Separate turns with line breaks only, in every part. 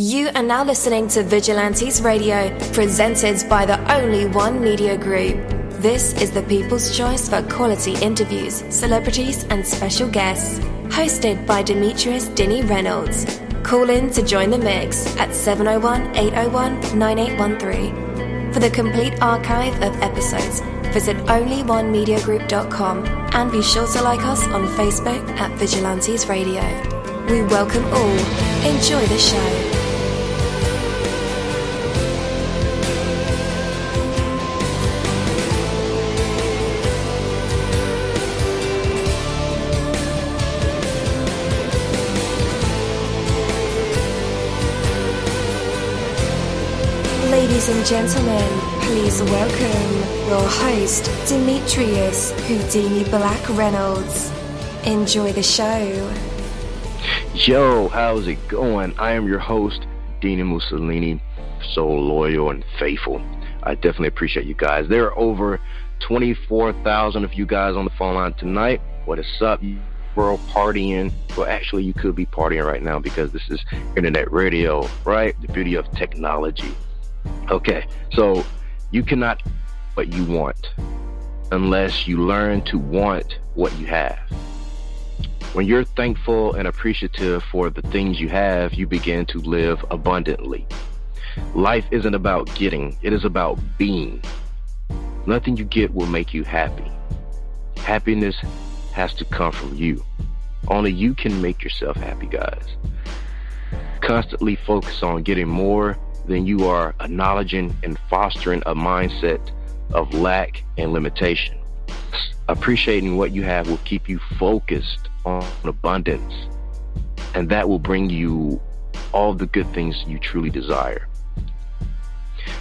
You are now listening to Vigilantes Radio, presented by the only one media group. This is the people's choice for quality interviews, celebrities and special guests. Hosted by Demetrius Dini Reynolds. Call in to join the mix at 701-801-9813. For the complete archive of episodes, visit onlyonemediagroup.com and be sure to like us on Facebook at Vigilantes Radio. We welcome all. Enjoy the show. Ladies and gentlemen, please welcome your host, Demetrius Houdini Black Reynolds. Enjoy the show.
Yo, how's it going? I am your host, dini-mussolini, so loyal and faithful. I definitely appreciate you guys. There are over 24,000 of you guys on the phone line tonight. What is up? World partying. Well, actually, you could be partying right now because this is internet radio, right? The beauty of technology. Okay, so you cannot what you want unless you learn to want what you have. When you're thankful and appreciative for the things you have, you begin to live abundantly. Life isn't about getting, it is about being. Nothing you get will make you happy. Happiness has to come from you. Only you can make yourself happy, guys. Constantly focus on getting more than you are acknowledging and fostering a mindset of lack and limitation. Appreciating what you have will keep you focused on abundance, and that will bring you all the good things you truly desire.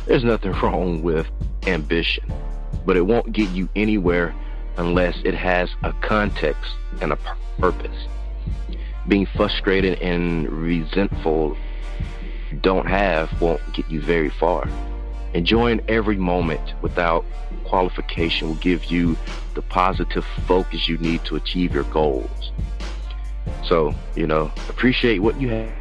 There's nothing wrong with ambition, but it won't get you anywhere unless it has a context and a purpose. Being frustrated and resentful don't have won't get you very far. Enjoying every moment without qualification will give you the positive focus you need to achieve your goals. So, appreciate what you have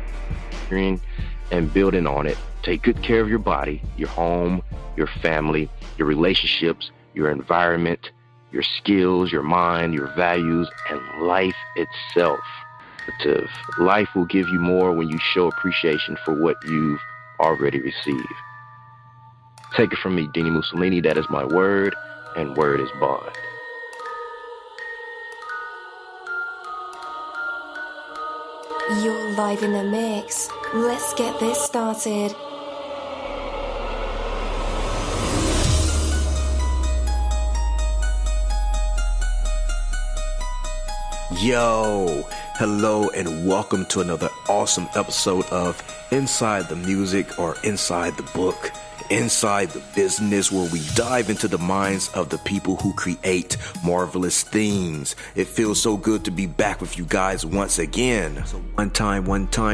and building on it. Take good care of your body, your home, your family, your relationships, your environment, your skills, your mind, your values, and life itself. Life will give you more when you show appreciation for what you've already received. Take it from me, dini-mussolini. That is my word, and word is bond.
You're live in the mix. Let's get this started.
Yo, hello and welcome to another awesome episode of Inside the Music, or Inside the Book, Inside the Business, where we dive into the minds of the people who create marvelous things. It feels so good to be back with you guys once again. So one time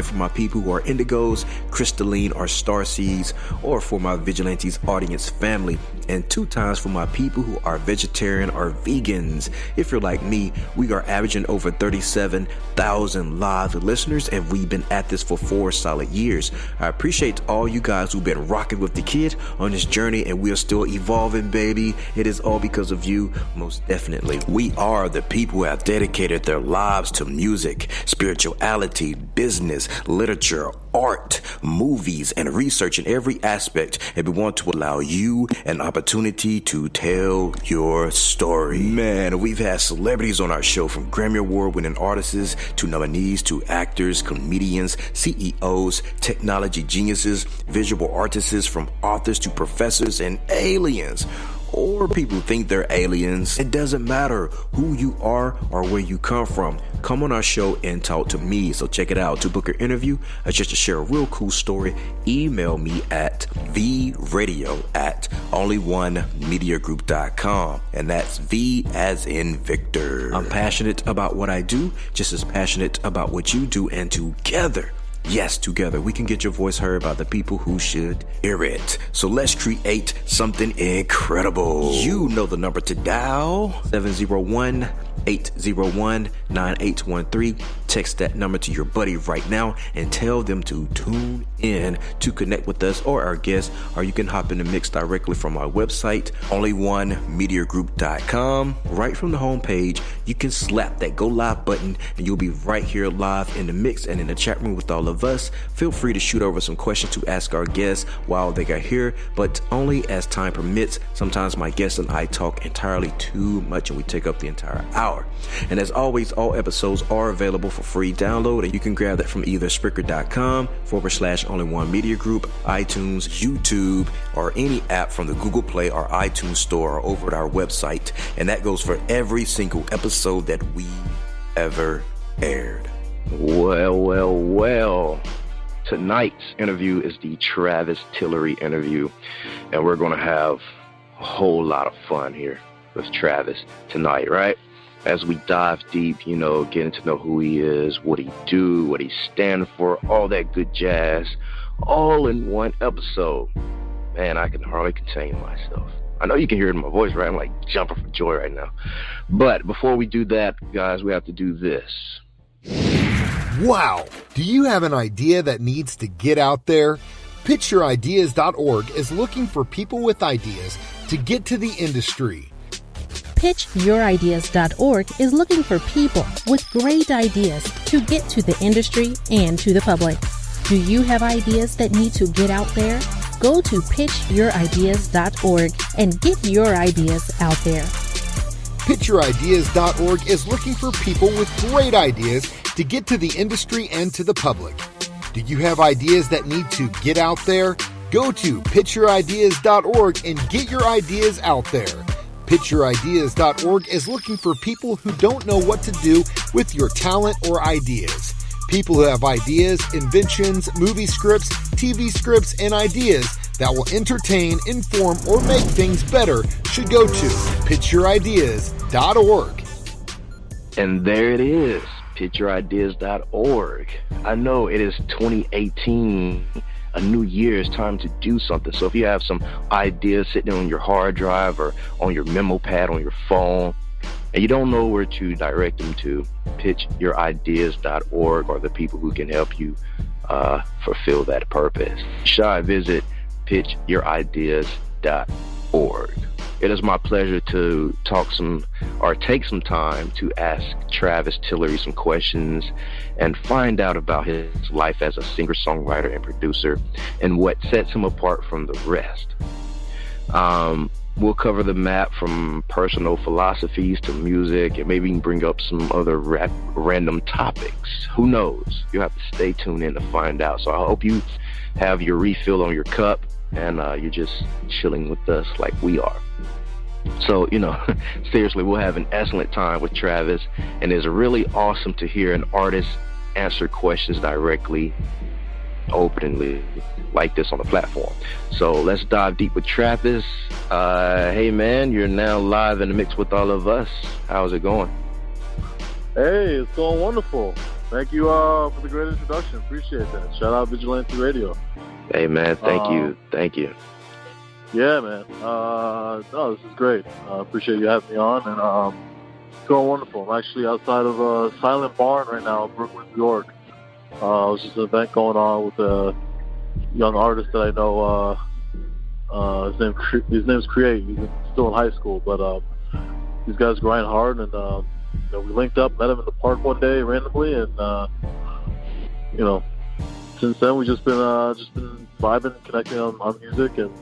for my people who are indigos, crystalline, or starseeds, or for my Vigilantes audience family, and 2 times for my people who are vegetarian or vegans. If you're like me, we are averaging over 37,000 live listeners, and we've been at this for 4 solid years. I appreciate all you guys who've been rocking with the kid on this journey, and we are still evolving, baby. It is all because of you, most definitely. We are the people who have dedicated their lives to music, spirituality, business, literature, art, movies, and research in every aspect, and we want to allow you an opportunity to tell your story. Man, we've had celebrities on our show, from Grammy Award winning artists to nominees to actors, comedians, CEOs, technology geniuses, visual artists, from authors to professors and aliens. Or people think they're aliens. It doesn't matter who you are or where you come from. Come on our show and talk to me. So check it out. To book an interview or just to share a real cool story, email me at vradio@onlyonemediagroup.com. And that's V as in Victor. I'm passionate about what I do, just as passionate about what you do, and together, yes, together, we can get your voice heard by the people who should hear it. So let's create something incredible. You know the number to dial, 701-801-9813. text that number to your buddy right now and tell them to tune in to connect with us or our guests, or you can hop in the mix directly from our website, onlyonemediagroup.com. Right from the homepage, you can slap that go live button and you'll be right here live in the mix and in the chat room with all of us. Feel free to shoot over some questions to ask our guests while they are here, but only as time permits. Sometimes my guests and I talk entirely too much and we take up the entire hour. And as always, all episodes are available for free download, and you can grab that from either Spreaker.com/onlyonemediagroup, iTunes, YouTube, or any app from the Google Play or iTunes Store, or over at our website. And that goes for every single episode that we ever aired.
Well. Tonight's interview is the Travis-Tillery interview, and we're going to have a whole lot of fun here with Travis tonight, right? As we dive deep, getting to know who he is, what he do, what he stand for, all that good jazz, all in one episode. Man, I can hardly contain myself. I know you can hear it in my voice, right? I'm like jumping for joy right now. But before we do that, guys, we have to do this.
Wow! Do you have an idea that needs to get out there? PitchYourIdeas.org is looking for people with ideas to get to the industry.
PitchYourIdeas.org is looking for people with great ideas to get to the industry and to the public. Do you have ideas that need to get out there? Go to PitchYourIdeas.org and get your ideas out there.
PitchYourIdeas.org is looking for people with great ideas to get to the industry and to the public. Do you have ideas that need to get out there? Go to PitchYourIdeas.org and get your ideas out there. PitchYourIdeas.org is looking for people who don't know what to do with your talent or ideas. People who have ideas, inventions, movie scripts, TV scripts, and ideas that will entertain, inform, or make things better should go to PitchYourIdeas.org.
And there it is, PitchYourIdeas.org. I know it is 2018, a new year. It's time to do something. So if you have some ideas sitting on your hard drive or on your memo pad on your phone, and you don't know where to direct them to, PitchYourIdeas.org are the people who can help you fulfill that purpose. Visit PitchYourIdeas.org. It is my pleasure to take some time to ask Travis Tillery some questions and find out about his life as a singer-songwriter and producer and what sets him apart from the rest. We'll cover the map from personal philosophies to music, and maybe even bring up some other random topics. Who knows? You'll have to stay tuned in to find out. So I hope you have your refill on your cup and you're just chilling with us like we are. So, seriously, we'll have an excellent time with Travis, and it's really awesome to hear an artist answer questions directly, openly, like this on the platform. So let's dive deep with Travis. Hey man, you're now live in the mix with all of us. How's it going?
Hey, it's going wonderful. Thank you for the great introduction. Appreciate that. Shout out Vigilantes Radio.
Hey man, thank you.
Yeah, man. No, this is great. Appreciate you having me on, and it's going wonderful. I'm actually outside of a Silent Barn right now in Brooklyn, New York. It was just an event going on with a young artist that I know. His name's Create. He's still in high school, but these guys grind hard, and we linked up, met him in the park one day randomly, and since then we've just been vibing, connecting on music, and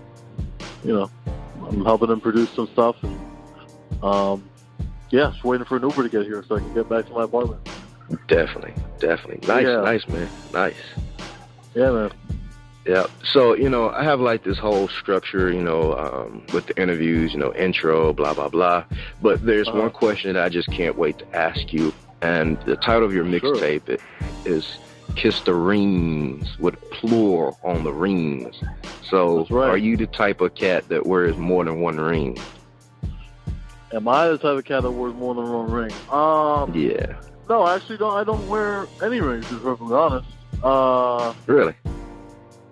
I'm helping him produce some stuff, and just waiting for an Uber to get here so I can get back to my apartment.
Definitely. Nice, man. Nice.
Yeah, man.
Yeah. So, I have like this whole structure, with the interviews, intro, blah, blah, blah. But there's one question that I just can't wait to ask you. And the title of your mixtape is Kiss the Rings, with plural on the rings. So
right.
Are you the type of cat that wears more than one ring?
Am I the type of cat that wears more than one ring?
Yeah.
No, I actually don't. I don't wear any rings, to be perfectly honest.
Really?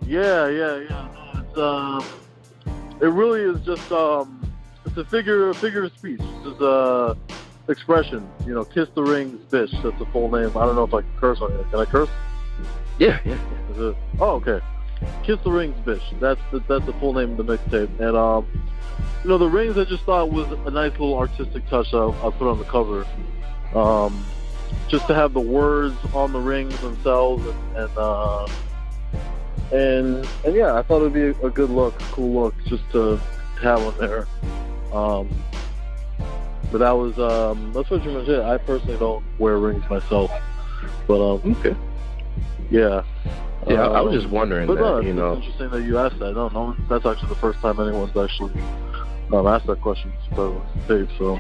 Yeah. It really is just it's a figure of speech. It's just expression, you know, kiss the rings, bitch. That's the full name. I don't know if I can curse on it. Can I curse?
Yeah.
Is it? Oh, okay. Kiss the Rings, bitch. That's the full name of the mixtape. And you know, the rings I just thought was a nice little artistic touch I put on the cover. Just to have the words on the rings themselves, and yeah, I thought it'd be a good look, cool look, just to have on there. But that was that's what you mentioned. I personally don't wear rings myself, but
okay.
Yeah.
Yeah, I was just wondering
but
that,
no,
you know.
It's interesting that you asked that. No, that's actually the first time anyone's actually asked that question to tape, so.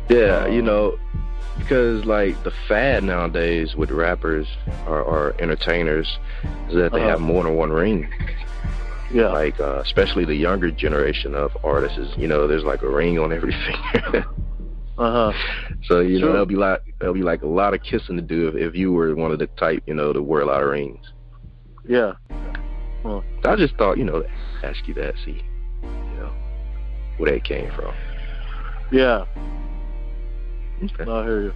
Yeah, you know, because, like, the fad nowadays with rappers or entertainers is that they have more than one ring.
Yeah.
Like, especially the younger generation of artists, is, you know, there's, like, a ring on every finger. So, you know, there'll be like a lot of kissing to do if you were one of the type, you know, to wear a lot of rings.
Yeah. Huh.
I just thought, you know, ask you that, see, you know, where that came from.
Yeah.
Okay.
No, I hear you.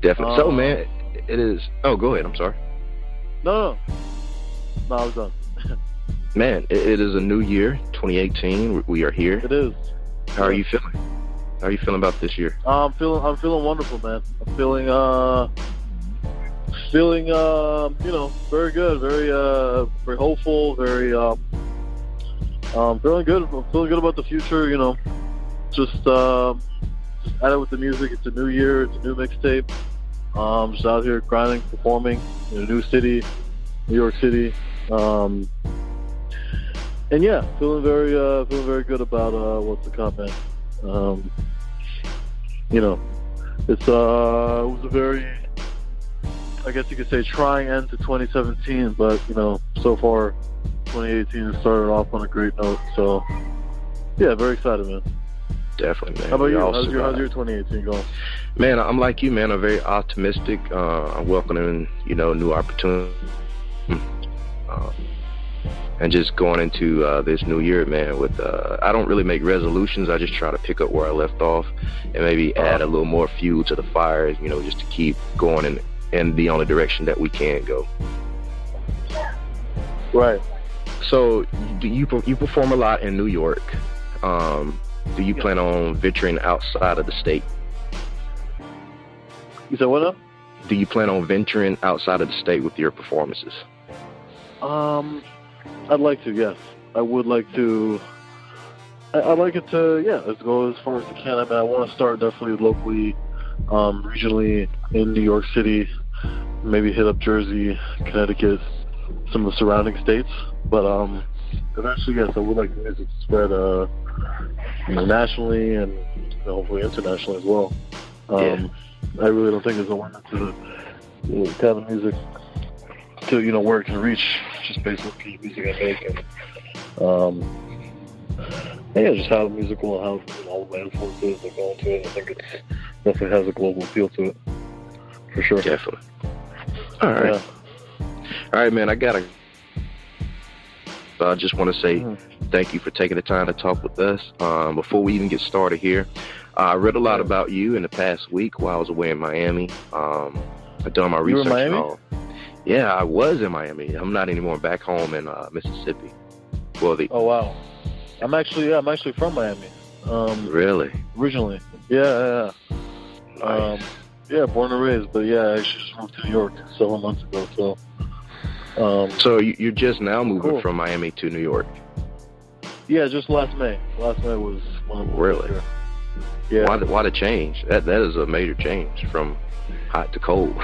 Definitely. So, man, it is. Oh, go ahead. I'm sorry.
No, I was done.
Man, it is a new year, 2018. We are here.
It is.
How are you feeling? How are you feeling about this year?
I'm feeling wonderful, man. I'm feeling, you know, very good, very hopeful, very, feeling good. I'm feeling good about the future, you know. Just at it with the music. It's a new year. It's a new mixtape. Just out here grinding, performing in a new city, New York City. And yeah, feeling very good about what's to come, man. You know, it was a very, I guess you could say, trying end to 2017, but, you know, so far 2018 has started off on a great note. So yeah, very excited, man.
Definitely, man.
How about you? How's your 2018 going?
Man, I'm like you, man. I'm very optimistic. I'm welcoming, you know, new opportunities. And just going into this new year, man, with I don't really make resolutions. I just try to pick up where I left off and maybe add a little more fuel to the fire, you know, just to keep going in the only direction that we can go.
Right.
So, do you perform a lot in New York? Do you plan on venturing outside of the state?
You said what up?
Do you plan on venturing outside of the state with your performances?
I'd like to, yes. I would like to. I'd like it to, yeah, let's go as far as I can. I mean, I want to start definitely locally, regionally in New York City, maybe hit up Jersey, Connecticut, some of the surrounding states. But eventually, yes, I would like the music to spread, you know, nationally and, you know, hopefully internationally as well. I really don't think there's a limit to the kind of music, to, you know, where it can reach, just based on the music I make, and yeah, just how the musical, how, you know, all the influences that go into it. I think it definitely has a global appeal to it, for sure.
Definitely. All right.
Yeah.
All right, man. I just want to say thank you for taking the time to talk with us. Before we even get started here, I read a lot about you in the past week while I was away in Miami. I've done my research.
You were in
and
Miami?
all. Yeah, I was in Miami. I'm not anymore. Back home in Mississippi. Well,
Oh wow. I'm actually from Miami.
Really?
Originally. Yeah.
Nice.
Yeah, born and raised, but yeah, I actually just moved to New York several months ago. So.
So you're just now moving
Cool.
from Miami to New York?
Yeah, just last May. Last May was when I moved
Really?
here. Yeah.
Why the change? That is a major change from hot to cold.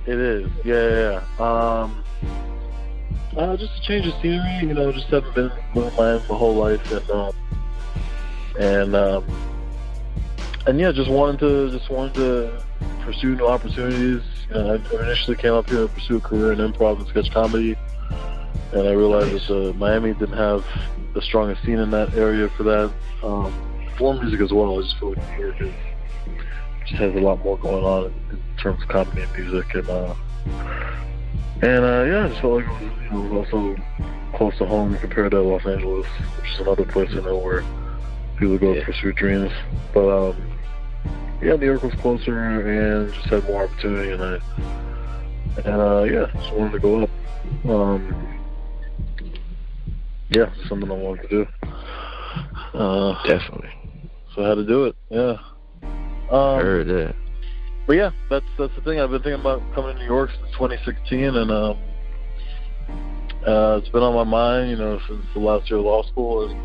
It is. Yeah. Just a change of scenery. You know, just haven't been living Miami my whole life, and yeah, just wanted to pursue new opportunities. You know, I initially came up here to pursue a career in improv and sketch comedy, and I realized that Miami didn't have the strongest scene in that area for that. For music as well. I just feel like New York just has a lot more going on in terms of comedy and music, and yeah, I just felt like it was, you know, also close to home compared to Los Angeles, which is another place I know where people go to pursue dreams. But New York was closer and just had more opportunity, and just wanted to go up. It's something I wanted to do.
Definitely.
So I had to do it. Yeah.
I heard that.
But yeah, that's the thing. I've been thinking about coming to New York since 2016, and it's been on my mind, since the last year of law school, and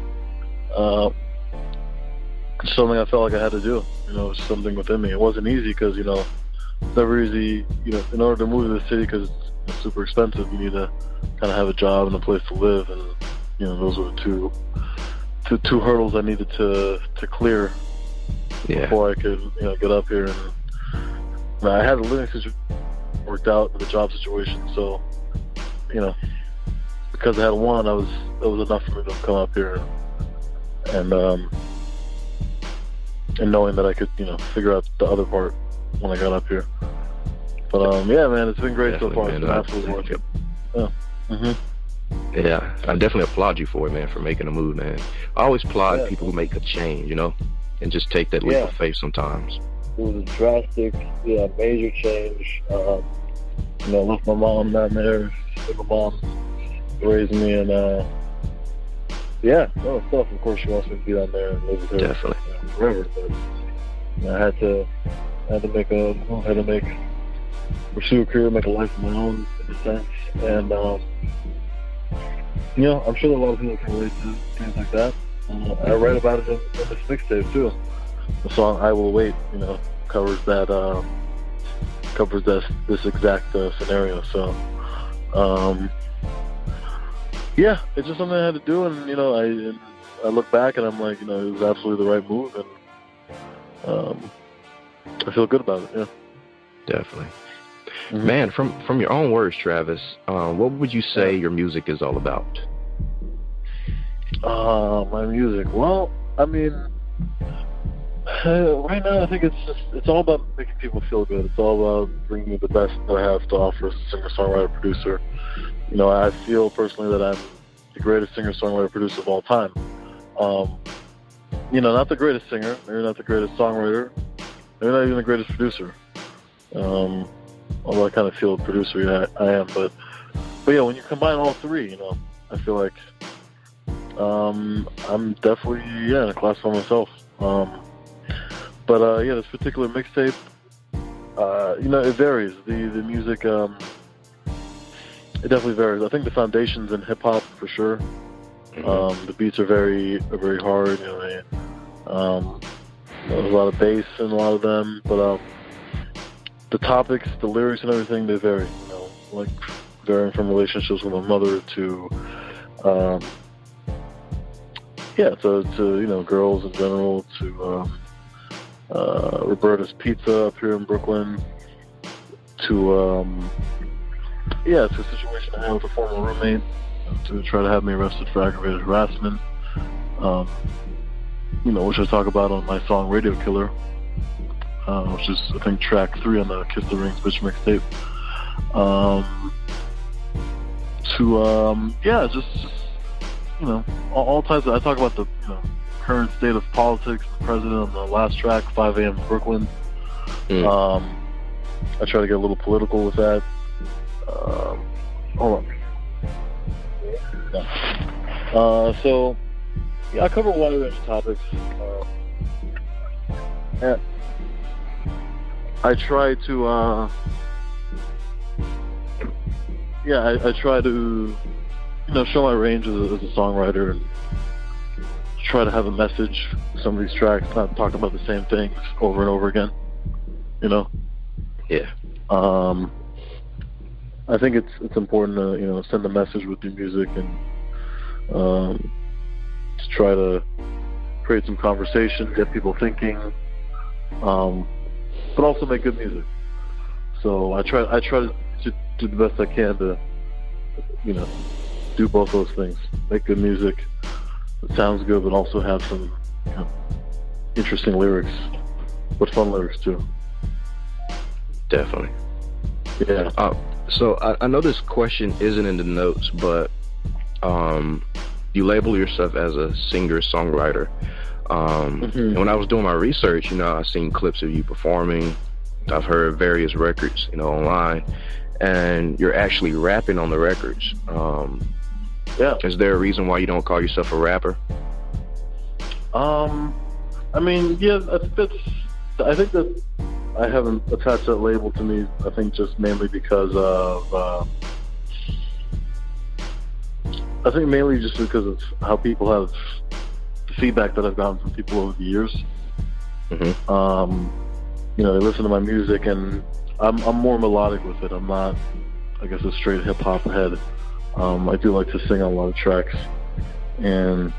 it's something I felt like I had to do. It's something within me. It wasn't easy because it's never easy. In order to move to the city, because it's super expensive, you need to kind of have a job and a place to live, and those were the two hurdles I needed to clear before I could get up here. And I had a living situation worked out with the job situation, so because I had one, that was enough for me to come up here and knowing that I could figure out the other part when I got up here. But man, it's been great
definitely,
so far.
Man,
it's been absolutely worth it. Yeah.
Yeah, I definitely applaud you for it, man, for making a move, man. I always applaud people who make a change, and just take that leap of faith sometimes.
It was a drastic, major change. Left my mom down there, single mom, raised me, and stuff. Of course, she wants me to be down there and live with her.
Definitely.
Forever, but I had to pursue a career, make a life of my own, in a sense, and I'm sure that a lot of people can relate to things like that. I write about it in this mixtape too. The song "I Will Wait," covers this exact scenario. So, it's just something I had to do, and I look back and I'm like, it was absolutely the right move, and I feel good about it. Yeah,
definitely. Mm-hmm. Man, from your own words, Travis, what would you say your music is all about?
My music. Well, right now I think it's all about making people feel good. It's all about bringing you the best that I have to offer as a singer-songwriter producer. I feel personally that I'm the greatest singer-songwriter producer of all time. Not the greatest singer, maybe not the greatest songwriter, maybe not even the greatest producer. Although I kind of feel a producer, I am. But when you combine all three, I feel like I'm definitely in a class by myself. This particular mixtape, it varies. The music, it definitely varies. I think the foundation's in hip hop for sure. The beats are very hard. There's a lot of bass in a lot of them, but the topics, the lyrics, and everything, they vary. Like varying from relationships with my mother to girls in general, to Roberta's Pizza up here in Brooklyn, to a situation I had with a former roommate to try to have me arrested for aggravated harassment, which I talk about on my song Radio Killer, which is, I think, track 3 on the Kiss the Rings Bitch mixtape. All types of, I talk about the current state of politics, the president on the last track, 5 a.m. in Brooklyn. I try to get a little political with that. Hold on. I cover a wide range of topics. I try to I try to show my range as a songwriter and try to have a message in some of these tracks, not talk about the same things over and over again. I think it's important to send a message with your music and to try to create some conversation, get people thinking, but also make good music. So I try to do the best I can to do both those things. Make good music that sounds good, but also have some interesting lyrics, but fun lyrics too.
Definitely.
Yeah.
So I know this question isn't in the notes, but you label yourself as a singer-songwriter. And when I was doing my research, I've seen clips of you performing. I've heard various records, online, and you're actually rapping on the records.
Yeah.
Is there a reason why you don't call yourself a rapper?
I mean, yeah, I think that I haven't attached that label to me. I think just mainly because of, I think mainly just because of how people have the feedback that I've gotten from people over the years. They listen to my music, and I'm more melodic with it. I'm not, I guess, a straight hip hop head. I do like to sing on a lot of tracks, and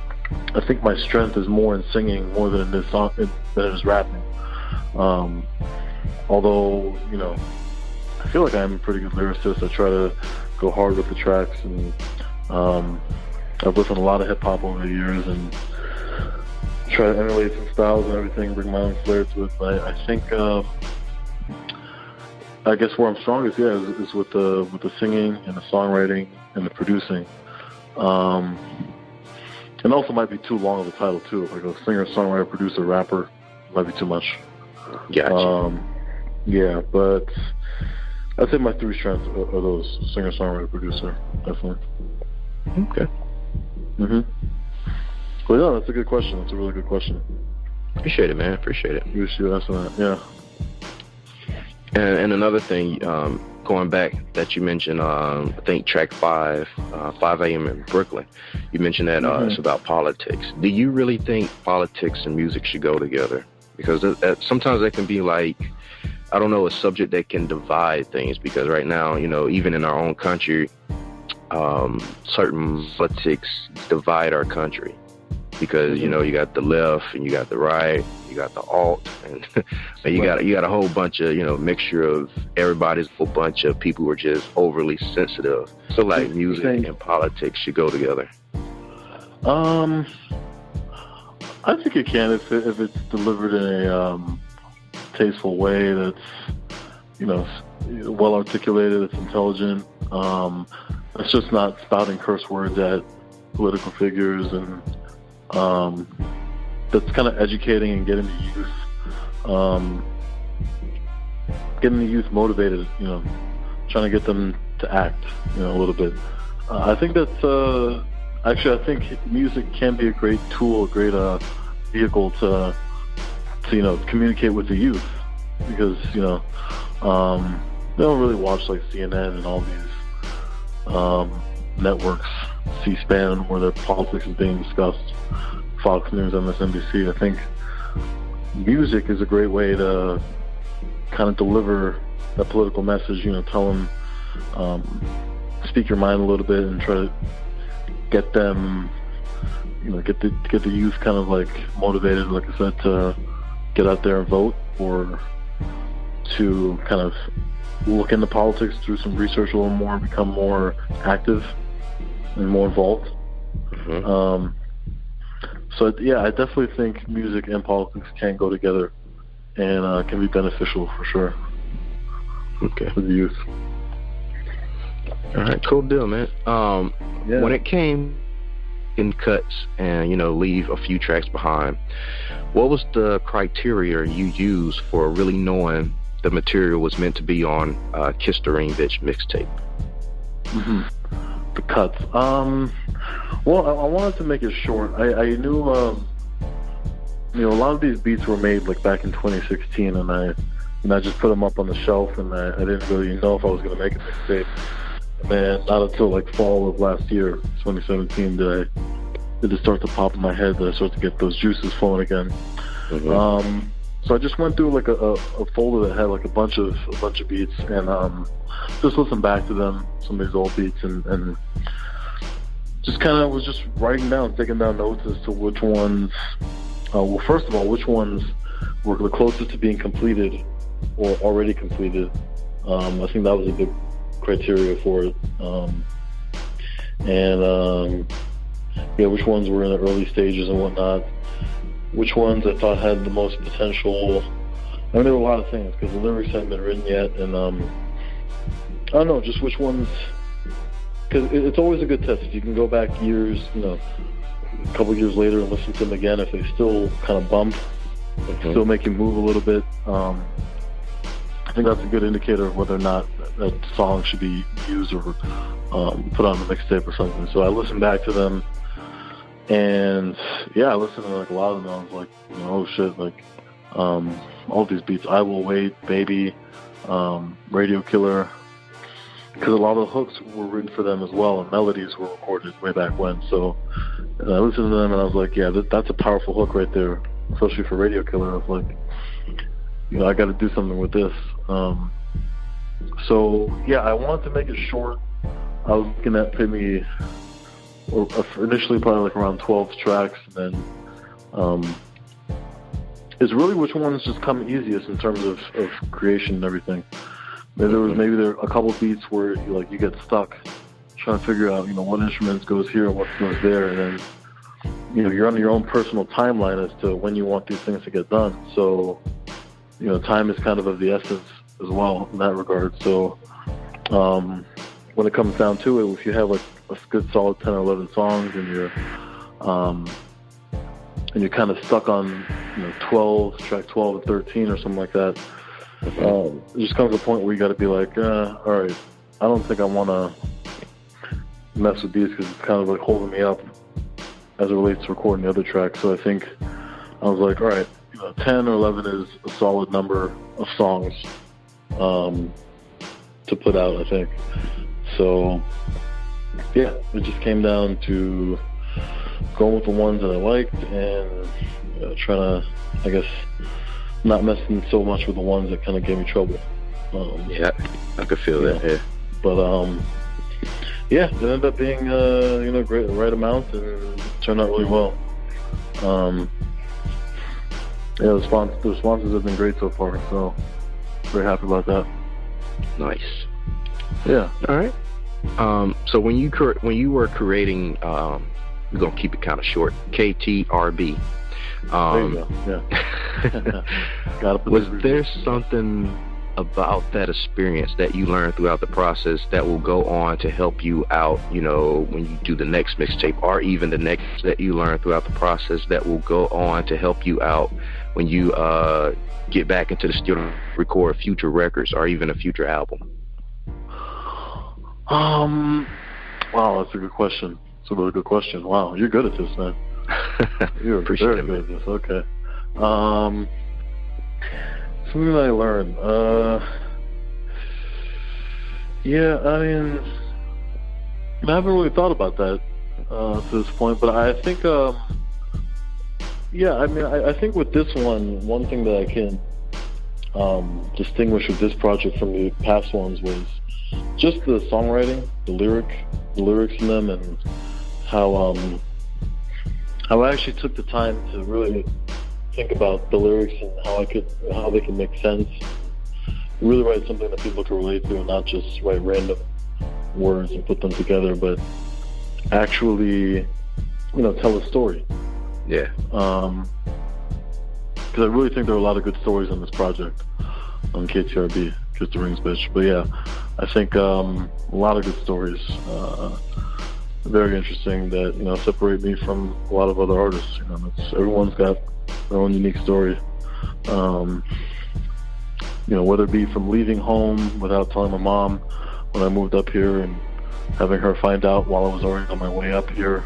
I think my strength is more in singing more than it is rapping. Although, I feel like I'm a pretty good lyricist. I try to go hard with the tracks, and I've listened to a lot of hip hop over the years and try to emulate some styles and everything, bring my own flair to it. But I think, I guess where I'm strongest, is with the singing and the songwriting and the producing. And also might be too long of a title too. Like a singer, songwriter, producer, rapper, might be too much.
Gotcha.
Yeah, but I'd say my three strengths are those: singer, songwriter, producer, definitely.
Okay.
Well, yeah, that's a good question. That's a really good question.
Appreciate it, man. Appreciate it.
You should answer that. Yeah.
And another thing, going back that you mentioned, I think track 5 a.m. in Brooklyn, you mentioned that it's about politics. Do you really think politics and music should go together? Because sometimes that can be like, I don't know, a subject that can divide things. Because right now, even in our own country, certain politics divide our country. Because you got the left and you got the right, you got the alt, and you got a whole bunch of mixture of everybody's, a whole bunch of people who are just overly sensitive. So like music and politics should go together.
I think it can if it's delivered in a tasteful way that's well articulated, it's intelligent. It's just not spouting curse words at political figures, and that's kind of educating and getting the youth motivated, trying to get them to act, a little bit. I think that's actually, I think music can be a great tool, a great vehicle to communicate with the youth, because they don't really watch like CNN and all these networks, C-SPAN, where their politics is being discussed, Fox News, MSNBC. I think music is a great way to kind of deliver that political message, tell them, speak your mind a little bit and try to get them, get the youth kind of like motivated, like I said, to get out there and vote, or to kind of look into politics, do some research a little more, become more active and more involved. So yeah, I definitely think music and politics can go together, and can be beneficial for sure.
Okay.
For the youth.
All right, cool deal, man. When it came in cuts and leave a few tracks behind, what was the criteria you used for really knowing the material was meant to be on Kiss the Ring Bitch mixtape?
The cuts. Well, I wanted to make it short. I knew, a lot of these beats were made like back in 2016, and I just put them up on the shelf, and I didn't really know if I was going to make a mixtape. And then not until like fall of last year, 2017, did it start to pop in my head, that I started to get those juices flowing again. So I just went through like a folder that had like a bunch of beats, and just listened back to them, some of these old beats, and just kind of was just taking down notes as to which ones, well, first of all, which ones were the closest to being completed or already completed. I think that was a big criteria for it. Which ones were in the early stages and whatnot. Which ones I thought had the most potential. I mean, there were a lot of things, because the lyrics hadn't been written yet, and I don't know, just which ones, because it's always a good test if you can go back years, a couple years later and listen to them again, if they still kind of bump, still make you move a little bit, I think that's a good indicator of whether or not that song should be used or put on a mixtape or something. So I listened back to them, and I listened to like a lot of them. I was like, oh shit, like all these beats, I Will Wait, Baby, Radio Killer, because a lot of the hooks were written for them as well, and melodies were recorded way back when. So I listened to them, and I was like, that's a powerful hook right there, especially for Radio Killer. I was like, I got to do something with this. So I wanted to make it short. I was looking at maybe initially probably like around 12 tracks, and then it's really which ones just come easiest in terms of creation and everything. There are a couple beats where you get stuck trying to figure out what instruments goes here and what goes there, and then you're on your own personal timeline as to when you want these things to get done. So time is kind of the essence as well in that regard. So when it comes down to it, if you have like a good solid 10 or 11 songs and you're kind of stuck on track 12 and 13 or something like that, it just comes to a point where you got to be like, all right, I don't think I want to mess with these because it's kind of like holding me up as it relates to recording the other tracks. So I think I was like, all right, 10 or 11 is a solid number of songs to put out, I think. So it just came down to going with the ones that I liked and trying to, I guess, not messing so much with the ones that kind of gave me trouble.
I could feel that. Yeah.
But it ended up being great, the right amount, and turned out really well. The responses have been great so far, so very happy about that.
Nice.
Yeah.
All right. So when you were creating, we're gonna keep it kind of short. KTRB.
There you go. Yeah.
Was there something about that experience that you learned throughout the process that will go on to help you out, when you do the next mixtape, or even the next that you learn throughout the process that will go on to help you out when you get back into the studio to record future records or even a future album?
Wow, that's a good question. It's a really good question. Wow, you're good at this, man. You're very good at this. Okay. Something that I learned. I haven't really thought about that to this point, but I think, I think with this one thing that I can distinguish with this project from the past ones was just the songwriting, the lyrics in them, and how I actually took the time to really think about the lyrics and how they can make sense, really write something that people can relate to, and not just write random words and put them together, but actually tell a story.
Yeah.
Because I really think there are a lot of good stories on this project on KTRB, Kiss the Rings Bitch. But I think a lot of good stories, very interesting, that separate me from a lot of other artists. Everyone's got their own unique story. Whether it be from leaving home without telling my mom when I moved up here and having her find out while I was already on my way up here.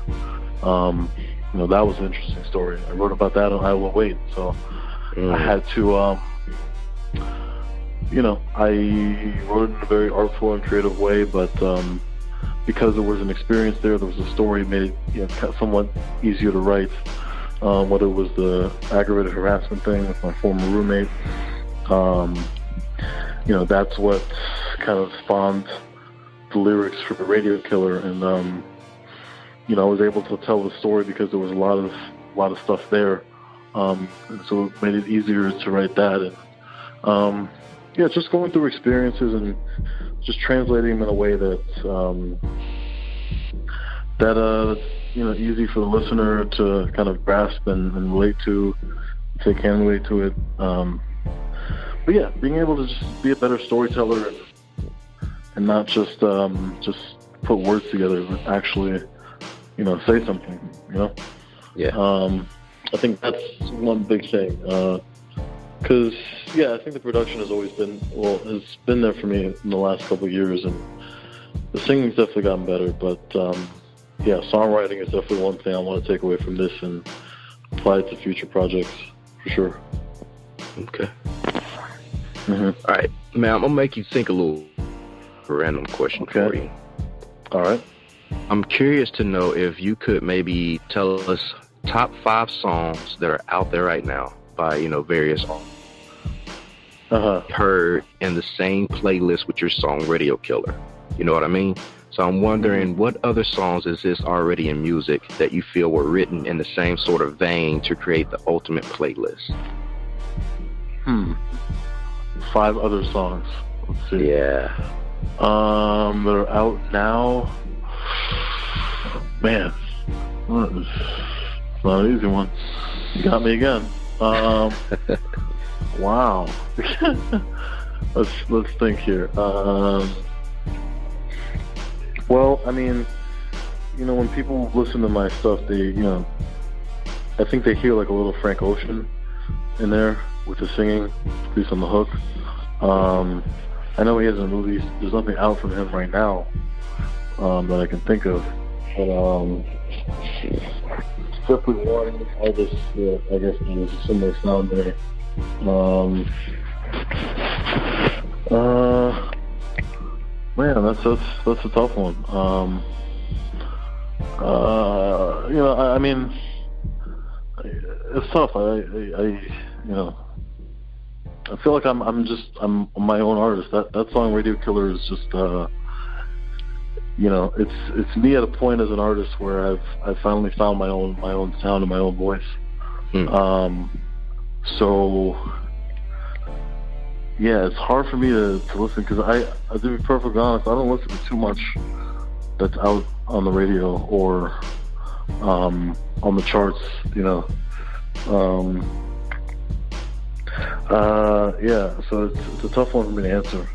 That was an interesting story. I wrote about that on I Will Wait. So I had to, I wrote it in a very artful and creative way, but because there was an experience there was a story, made it somewhat easier to write. Whether it was the aggravated harassment thing with my former roommate, that's what kind of spawned the lyrics for the Radio Killer, and I was able to tell the story because there was a lot of stuff there, and so it made it easier to write that, and just going through experiences and just translating them in a way that's easy for the listener to kind of grasp and relate to, if they can relate to it. Being able to just be a better storyteller and not just put words together, but actually, say something,
Yeah.
I think that's one big thing. Because, I think the production has been there for me in the last couple of years, and the singing's definitely gotten better, but, songwriting is definitely one thing I want to take away from this and apply it to future projects, for sure.
Okay.
Mm-hmm.
All right, man, I'm going to make you think a little random question for you.
All right.
I'm curious to know if you could maybe tell us top 5 songs that are out there right now by, various heard in the same playlist with your song Radio Killer. You know what I mean? So I'm wondering, what other songs is this already in music that you feel were written in the same sort of vein to create the ultimate playlist?
5 other songs. Let's see.
Yeah.
That are out now. Man, it's not an easy one. You got me again. Wow. Let's think here. Well, I mean, when people listen to my stuff, they, I think they hear like a little Frank Ocean in there with the singing, at least on the hook. I know he has a movie. There's nothing out from him right now that I can think of, but definitely one artist that I guess there's a similar sound there. Man, that's a tough one. I mean, it's tough. I feel like I'm my own artist. That song Radio Killer is just it's me at a point as an artist where I've finally found my own sound and my own voice. So it's hard for me to listen, because I to be perfectly honest, I don't listen to too much that's out on the radio or on the charts, so it's a tough one for me to answer.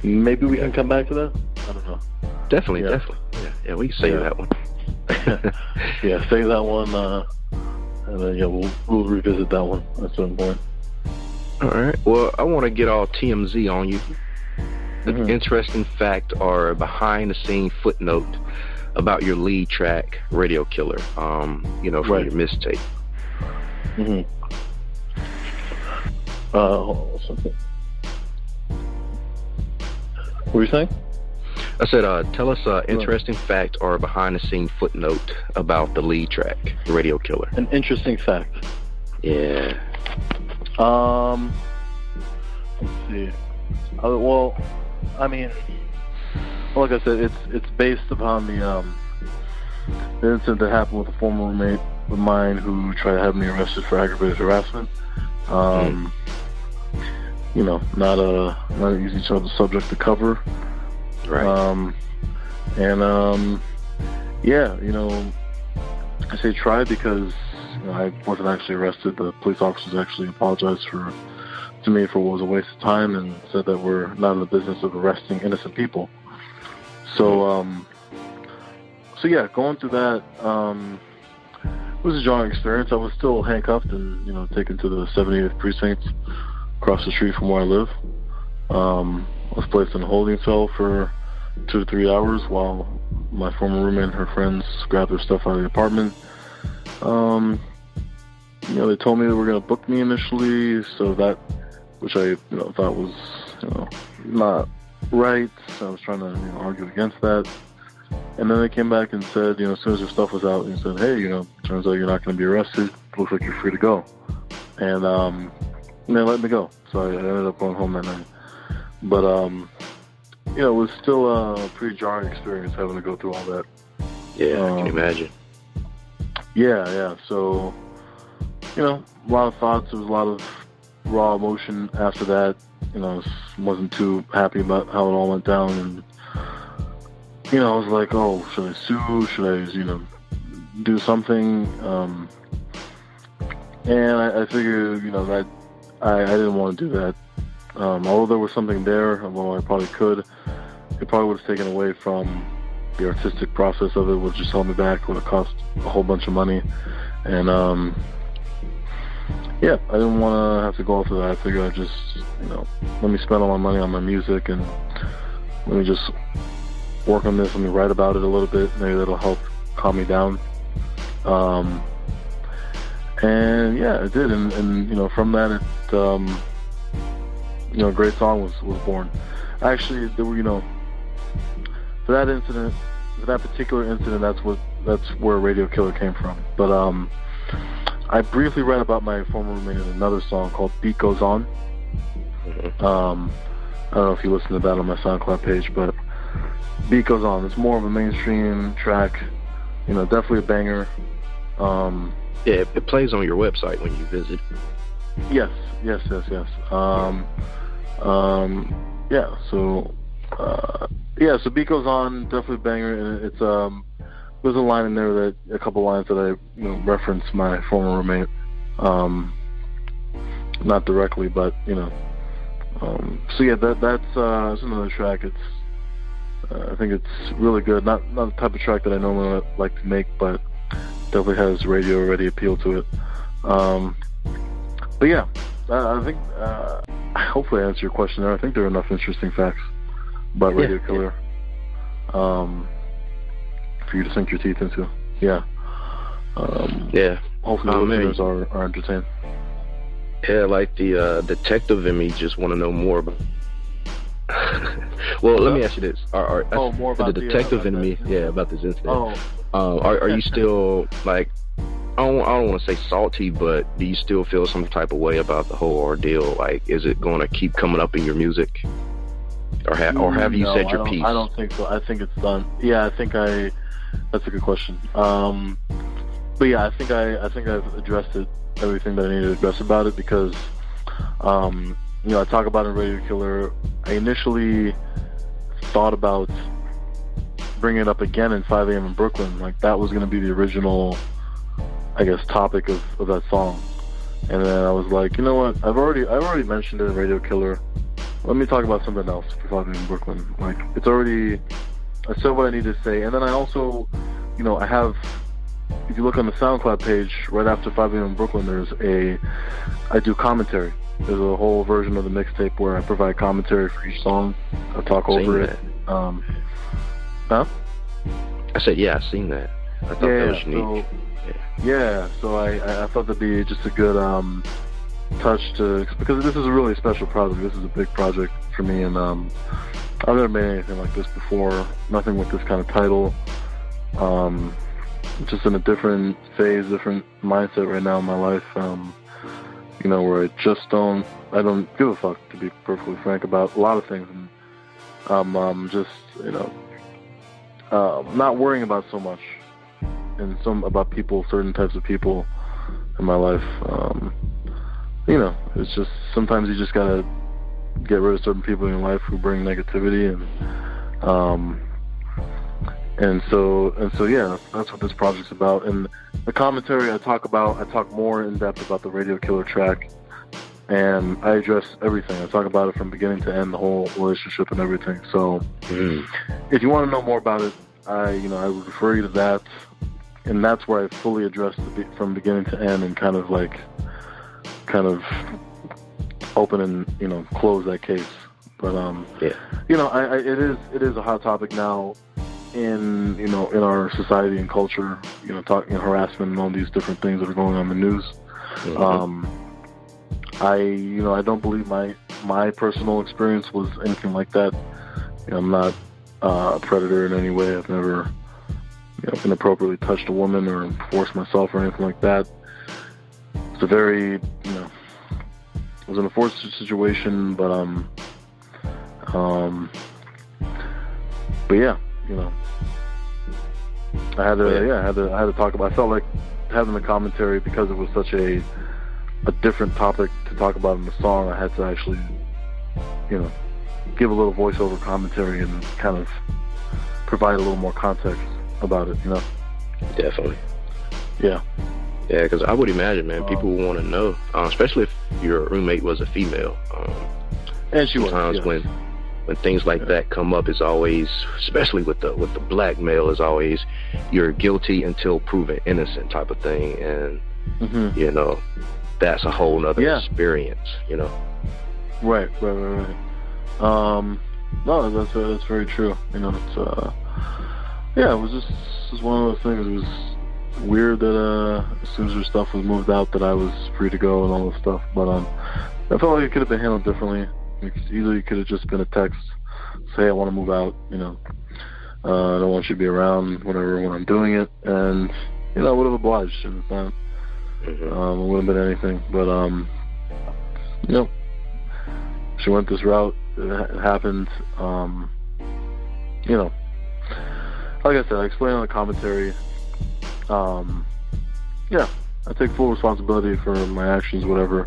Maybe we can come back to that? I don't know.
Definitely. Yeah, we can save that one.
Save that one, and then we'll revisit that one at some point.
All right. Well, I want to get all TMZ on you. The interesting fact or behind-the-scene footnote about your lead track, Radio Killer, from your mixtape.
Hold on a second. What were you saying?
I said, tell us an interesting fact or behind-the-scene footnote about the lead track, Radio Killer.
An interesting fact.
Yeah.
Let's see. Well, I mean, like I said, it's based upon the incident that happened with a former roommate of mine who tried to have me arrested for aggravated harassment. Not an easy subject to cover.
Right.
I say try because I wasn't actually arrested. The police officers actually apologized to me for what was a waste of time and said that we're not in the business of arresting innocent people. So going through that, it was a jarring experience. I was still handcuffed and, taken to the 78th precinct across the street from where I live. I was placed in a holding cell for 2 to 3 hours while my former roommate and her friends grabbed their stuff out of the apartment. They told me they were going to book me initially, so that, which I, thought was, not right. So I was trying to, argue against that. And then they came back and said, as soon as their stuff was out, and said, hey, turns out you're not going to be arrested. Looks like you're free to go. And they let me go. So I ended up going home that night. But, it was still a pretty jarring experience having to go through all that.
Yeah, I can imagine.
Yeah. So, a lot of thoughts. There was a lot of raw emotion after that. I wasn't too happy about how it all went down. And, I was like, oh, should I sue? Should I, do something? And I figured, that I didn't want to do that. Although there was something there, although I probably could, it probably would have taken away from the artistic process of it would just hold me back. It would have cost a whole bunch of money, and yeah, I didn't want to have to go through that. I figured I'd just, let me spend all my money on my music and let me just work on this. Let me write about it a little bit. Maybe that'll help calm me down. And yeah, it did. And from that, a great song was born. Actually, there were, for that incident, for that particular incident, that's where Radio Killer came from. But I briefly read about my former roommate in another song called Beat Goes On. I don't know if you listen to that on my SoundCloud page, but Beat Goes On. It's more of a mainstream track, definitely a banger.
Yeah, it plays on your website when you visit.
Yes. So Beat Goes On, definitely a banger, and it's there's a line in there a couple lines that I reference my former roommate, not directly, but so yeah, that's another track. It's I think it's really good. Not the type of track that I normally like to make, but definitely has radio already appeal to it. But yeah, I think hopefully I answered your question there. I think there are enough interesting facts about Radio Killer for you to sink your teeth into. Yeah. Hopefully the listeners are entertained.
Yeah, like the detective in me just want to know more about. Well, let me ask you this:
more about
the detective in me? Yeah, about this incident. Are you still like? I don't want to say salty, but do you still feel some type of way about the whole ordeal? Like, is it going to keep coming up in your music, or have you said your piece?
I don't think so. I think it's done. Yeah, that's a good question. But yeah, I think I've addressed everything that I needed to address about it, because I talk about it in Radio Killer. I initially thought about bringing it up again in 5 a.m. in Brooklyn. Like, that was going to be the original, I guess, topic of that song. And then I was like, you know what? I've already mentioned it in Radio Killer. Let me talk about something else for 5 a.m. in Brooklyn. Like, I said what I need to say. And then I also, I have, if you look on the SoundCloud page, right after 5 a.m. in Brooklyn, I do commentary. There's a whole version of the mixtape where I provide commentary for each song. I talk over it. Huh?
I said, yeah, I've seen that. I thought that was unique.
So I thought that'd be just a good touch because this is a really special project. This is a big project for me, and I've never made anything like this before. Nothing with this kind of title. Just in a different phase, different mindset right now in my life. Where I don't give a fuck, to be perfectly frank, about a lot of things, and just not worrying about so much, and about people, certain types of people in my life. It's just sometimes you just gotta get rid of certain people in your life who bring negativity, and so yeah, that's what this project's about. And the commentary I talk more in depth about the Radio Killer track, and I address everything. I talk about it from beginning to end, the whole relationship and everything. So if you want to know more about it, I would refer you to that, and that's where I fully address from beginning to end, and kind of open and close that case. But it is a hot topic now in our society and culture. Talking harassment and all these different things that are going on in the news. I don't believe my personal experience was anything like that. I'm not a predator in any way. I've never inappropriately touched a woman or forced myself or anything like that. It's a very it was an unfortunate situation, but yeah, I had to talk about. I felt like having the commentary, because it was such a different topic to talk about in the song. I had to actually, give a little voiceover commentary and kind of provide a little more context about it.
Definitely.
Yeah.
Yeah, because I would imagine, man, people would want to know, especially if your roommate was a female.
And she was.
Sometimes when things like that come up, it's always, especially with the black male, is always you're guilty until proven innocent type of thing, and you know, that's a whole nother experience, you know. Right.
No, that's very true. You know, it's it was just one of those things. It was weird that as soon as her stuff was moved out, that I was free to go and all this stuff. But I felt like it could have been handled differently. Easily could have just been a text, say I want to move out. You know, I don't want you to be around when I'm doing it, and you know, I would have obliged. And it's not, it wouldn't have been anything. But you know, she went this route. It happened. You know, like I said, I explained on the commentary. I take full responsibility for my actions, whatever.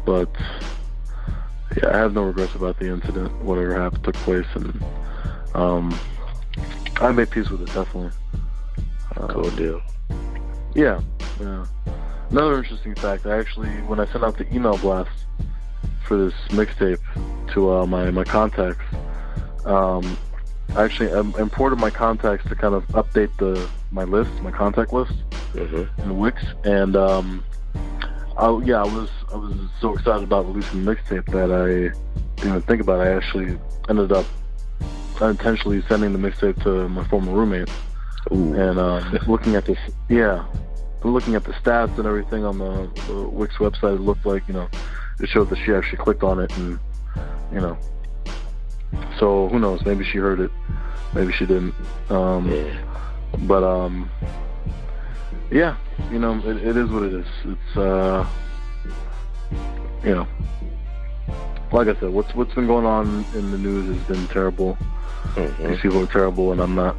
But yeah, I have no regrets about the incident, whatever took place, and I made peace with it, definitely.
Cool deal.
Yeah. Another interesting fact, I actually, when I sent out the email blast for this mixtape to my contacts, I actually imported my contacts to kind of update my contact list in Wix, and I was so excited about releasing the mixtape that I didn't even think about it. I actually ended up unintentionally sending the mixtape to my former roommate. Ooh. And looking at the stats and everything on the Wix website, it looked like, you know, it showed that she actually clicked on it, and you know. So who knows? Maybe she heard it, maybe she didn't. But yeah, you know, it is what it is. It's you know, like I said, what's been going on in the news has been terrible. These people are terrible, and I'm not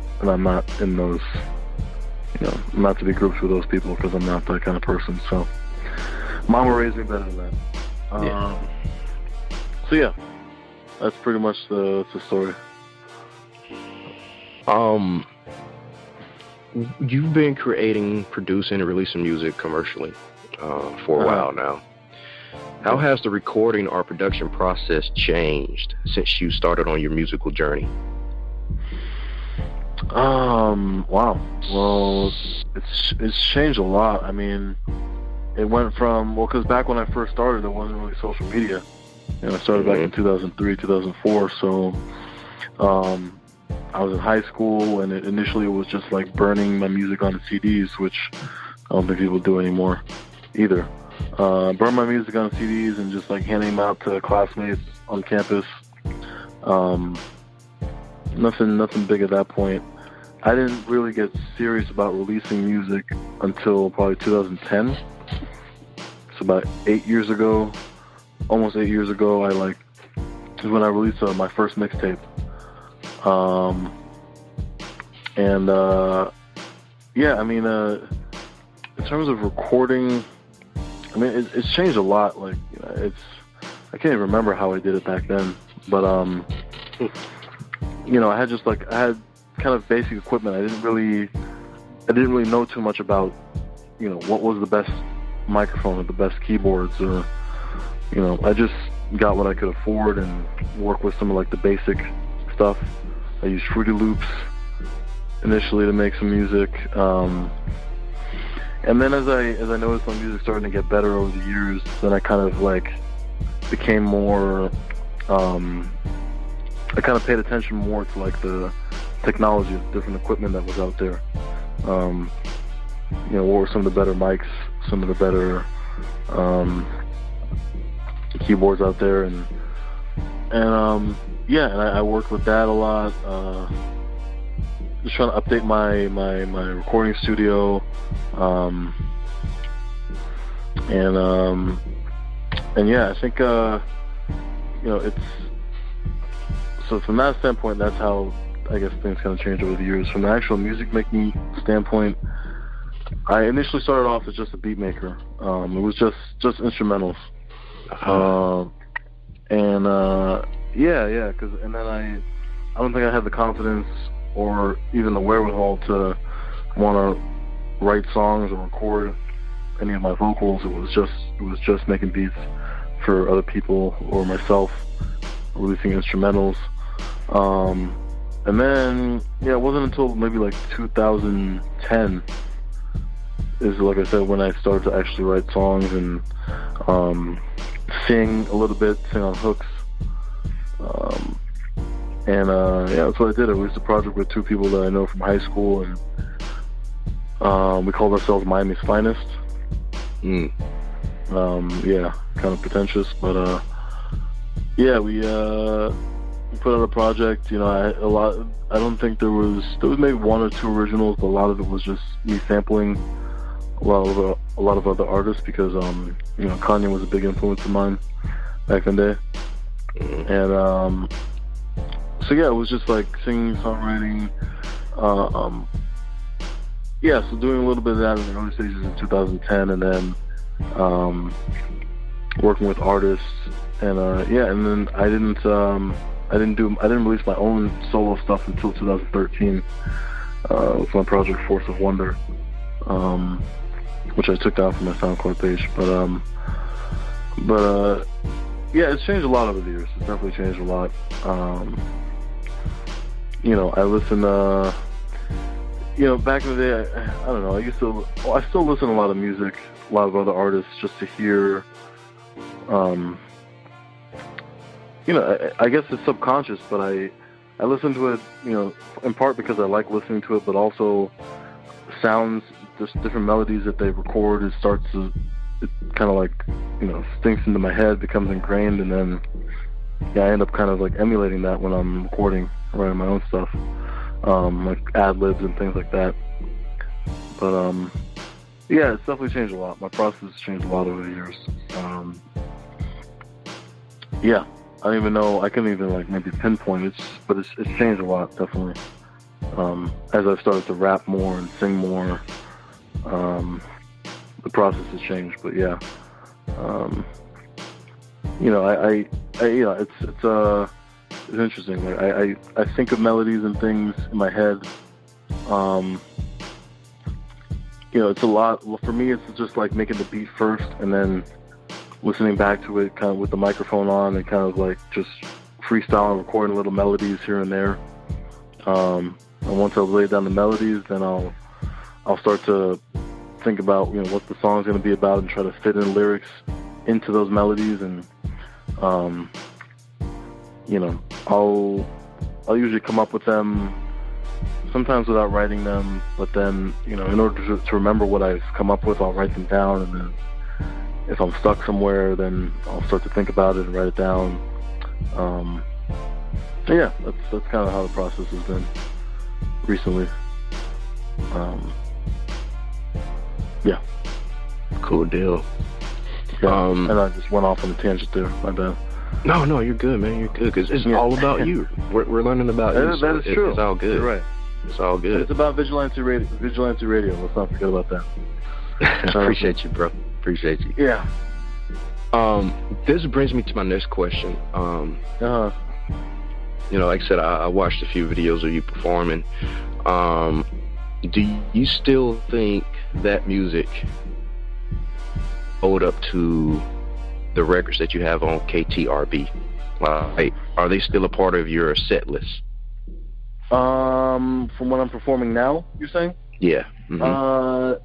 in those. You know, I'm not to be grouped with those people because I'm not that kind of person. So, Mama raised me better than that. So yeah. That's pretty much the story.
You've been creating, producing, and releasing music commercially for a while now. How has the recording or production process changed since you started on your musical journey?
Wow. Well, it's changed a lot. I mean, it went from, because back when I first started, there wasn't really social media. And I started back in 2003, 2004, so I was in high school, and initially it was just like burning my music on CDs, which I don't think people do anymore either. Burn my music on CDs and just like handing them out to classmates on campus. Nothing big at that point. I didn't really get serious about releasing music until probably 2010. It's about 8 years ago. Almost 8 years ago, is when I released my first mixtape. Yeah, I mean, in terms of recording, I mean, it's changed a lot. Like, you know, I can't even remember how I did it back then, but you know, I had kind of basic equipment. I didn't really know too much about, you know, what was the best microphone or the best keyboards, or you know, I just got what I could afford and worked with some of like the basic stuff. I used Fruity Loops initially to make some music, and then as I noticed my music starting to get better over the years, then I kind of like became more. I kind of paid attention more to like the technology of different equipment that was out there. You know, what were some of the better mics, some of the better keyboards out there, and I worked with that a lot. Just trying to update my recording studio, and yeah, I think you know, it's so from that standpoint, that's how I guess things kind of changed over the years. From the actual music making standpoint, I initially started off as just a beat maker. It was just instrumentals. And then I don't think I had the confidence or even the wherewithal to want to write songs or record any of my vocals. It was just making beats for other people or myself. releasing instrumentals. And then, it wasn't until maybe like 2010 is, like I said, when I started to actually write songs and sing a little bit, sing on hooks. That's what I did. I released a project with two people that I know from high school, and we called ourselves Miami's Finest. Kind of pretentious, but we put out a project. I don't think there was maybe one or two originals, but a lot of it was just me sampling a lot of other artists, because Kanye was a big influence of mine back in the day. And it was just like singing, songwriting. So doing a little bit of that in the early stages in 2010, and then working with artists, and then I didn't release my own solo stuff until 2013 with my project Force of Wonder, which I took down from my SoundCloud page. But it's changed a lot over the years. It's definitely changed a lot. I listen. Back in the day, I don't know. I still listen to a lot of music, a lot of other artists, just to hear. I guess it's subconscious, but I listen to it, in part because I like listening to it, but also sounds, just different melodies that they record. It kind of like, sinks into my head, becomes ingrained, and then I end up kind of like emulating that when I'm recording, writing my own stuff, like ad-libs and things like that. But it's definitely changed a lot. My process has changed a lot over the years. I don't even know. I couldn't even like maybe pinpoint it, but it's changed a lot, definitely. As I've started to rap more and sing more, the process has changed. But it's interesting. Like I think of melodies and things in my head. It's a lot. Well, for me, it's just like making the beat first and then listening back to it kind of with the microphone on and kind of like just freestyling, recording little melodies here and there. And once I've laid down the melodies, then I'll start to think about, what the song's going to be about and try to fit in lyrics into those melodies. And, I'll usually come up with them sometimes without writing them, but then, in order to remember what I've come up with, I'll write them down, and then if I'm stuck somewhere, then I'll start to think about it and write it down. That's kind of how the process has been recently.
Cool deal.
And I just went off on a tangent there. My bad.
No, you're good, man. You're good, because it's all about you. We're learning about you.
That is true.
It's all good.
You're right.
It's all good.
It's about Vigilante Radio. Vigilante Radio. Let's not forget about that.
Appreciate you, bro. Appreciate you.
Yeah.
This brings me to my next question. Like I said, I watched a few videos of you performing. Do you still think that music hold up to the records that you have on KTRB? Like, are they still a part of your set list?
From when I'm performing now, you're saying?
Yeah.
No,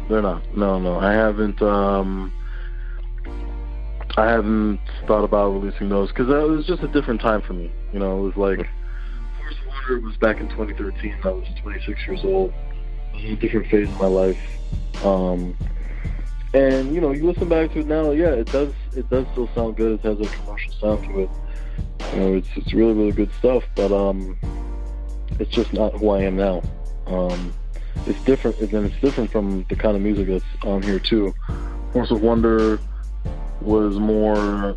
they're not. No. I haven't thought about releasing those, because it was just a different time for me. It was like Force of Wonder was back in 2013. I was 26 years old. It was a different phase of my life. And you listen back to it now, it does still sound good. It has a commercial sound to it. It's really, really good stuff, but it's just not who I am now. It's different, and it's different from the kind of music that's on here too. Force of Wonder was more,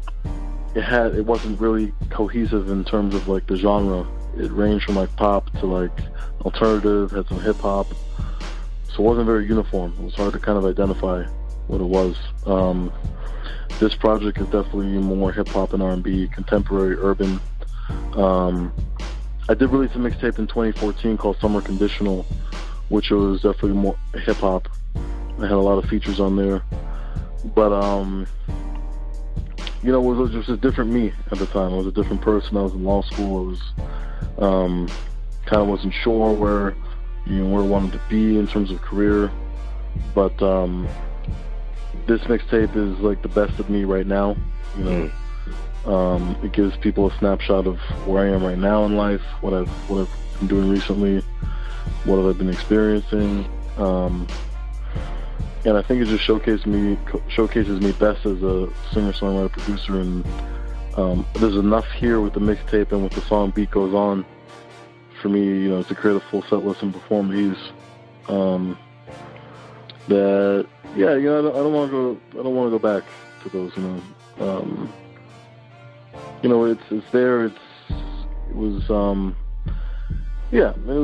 it wasn't really cohesive in terms of like the genre. It ranged from like pop to like alternative, had some hip hop, so it wasn't very uniform. It was hard to kind of identify what it was. This project is definitely more hip hop and R&B, contemporary, urban. I did release a mixtape in 2014 called Summer Conditional, which was definitely more hip hop. I had a lot of features on there, but it was just a different me at the time. I was a different person. I was in law school. I was kind of wasn't sure where I wanted to be in terms of career. But this mixtape is like the best of me right now. It gives people a snapshot of where I am right now in life, what I've been doing recently, what have I been experiencing. And I think it just showcases me best as a singer-songwriter, producer, and there's enough here with the mixtape and with the song Beat Goes On for me, to create a full set list and perform these. That I don't want to go back to those. It's there. It was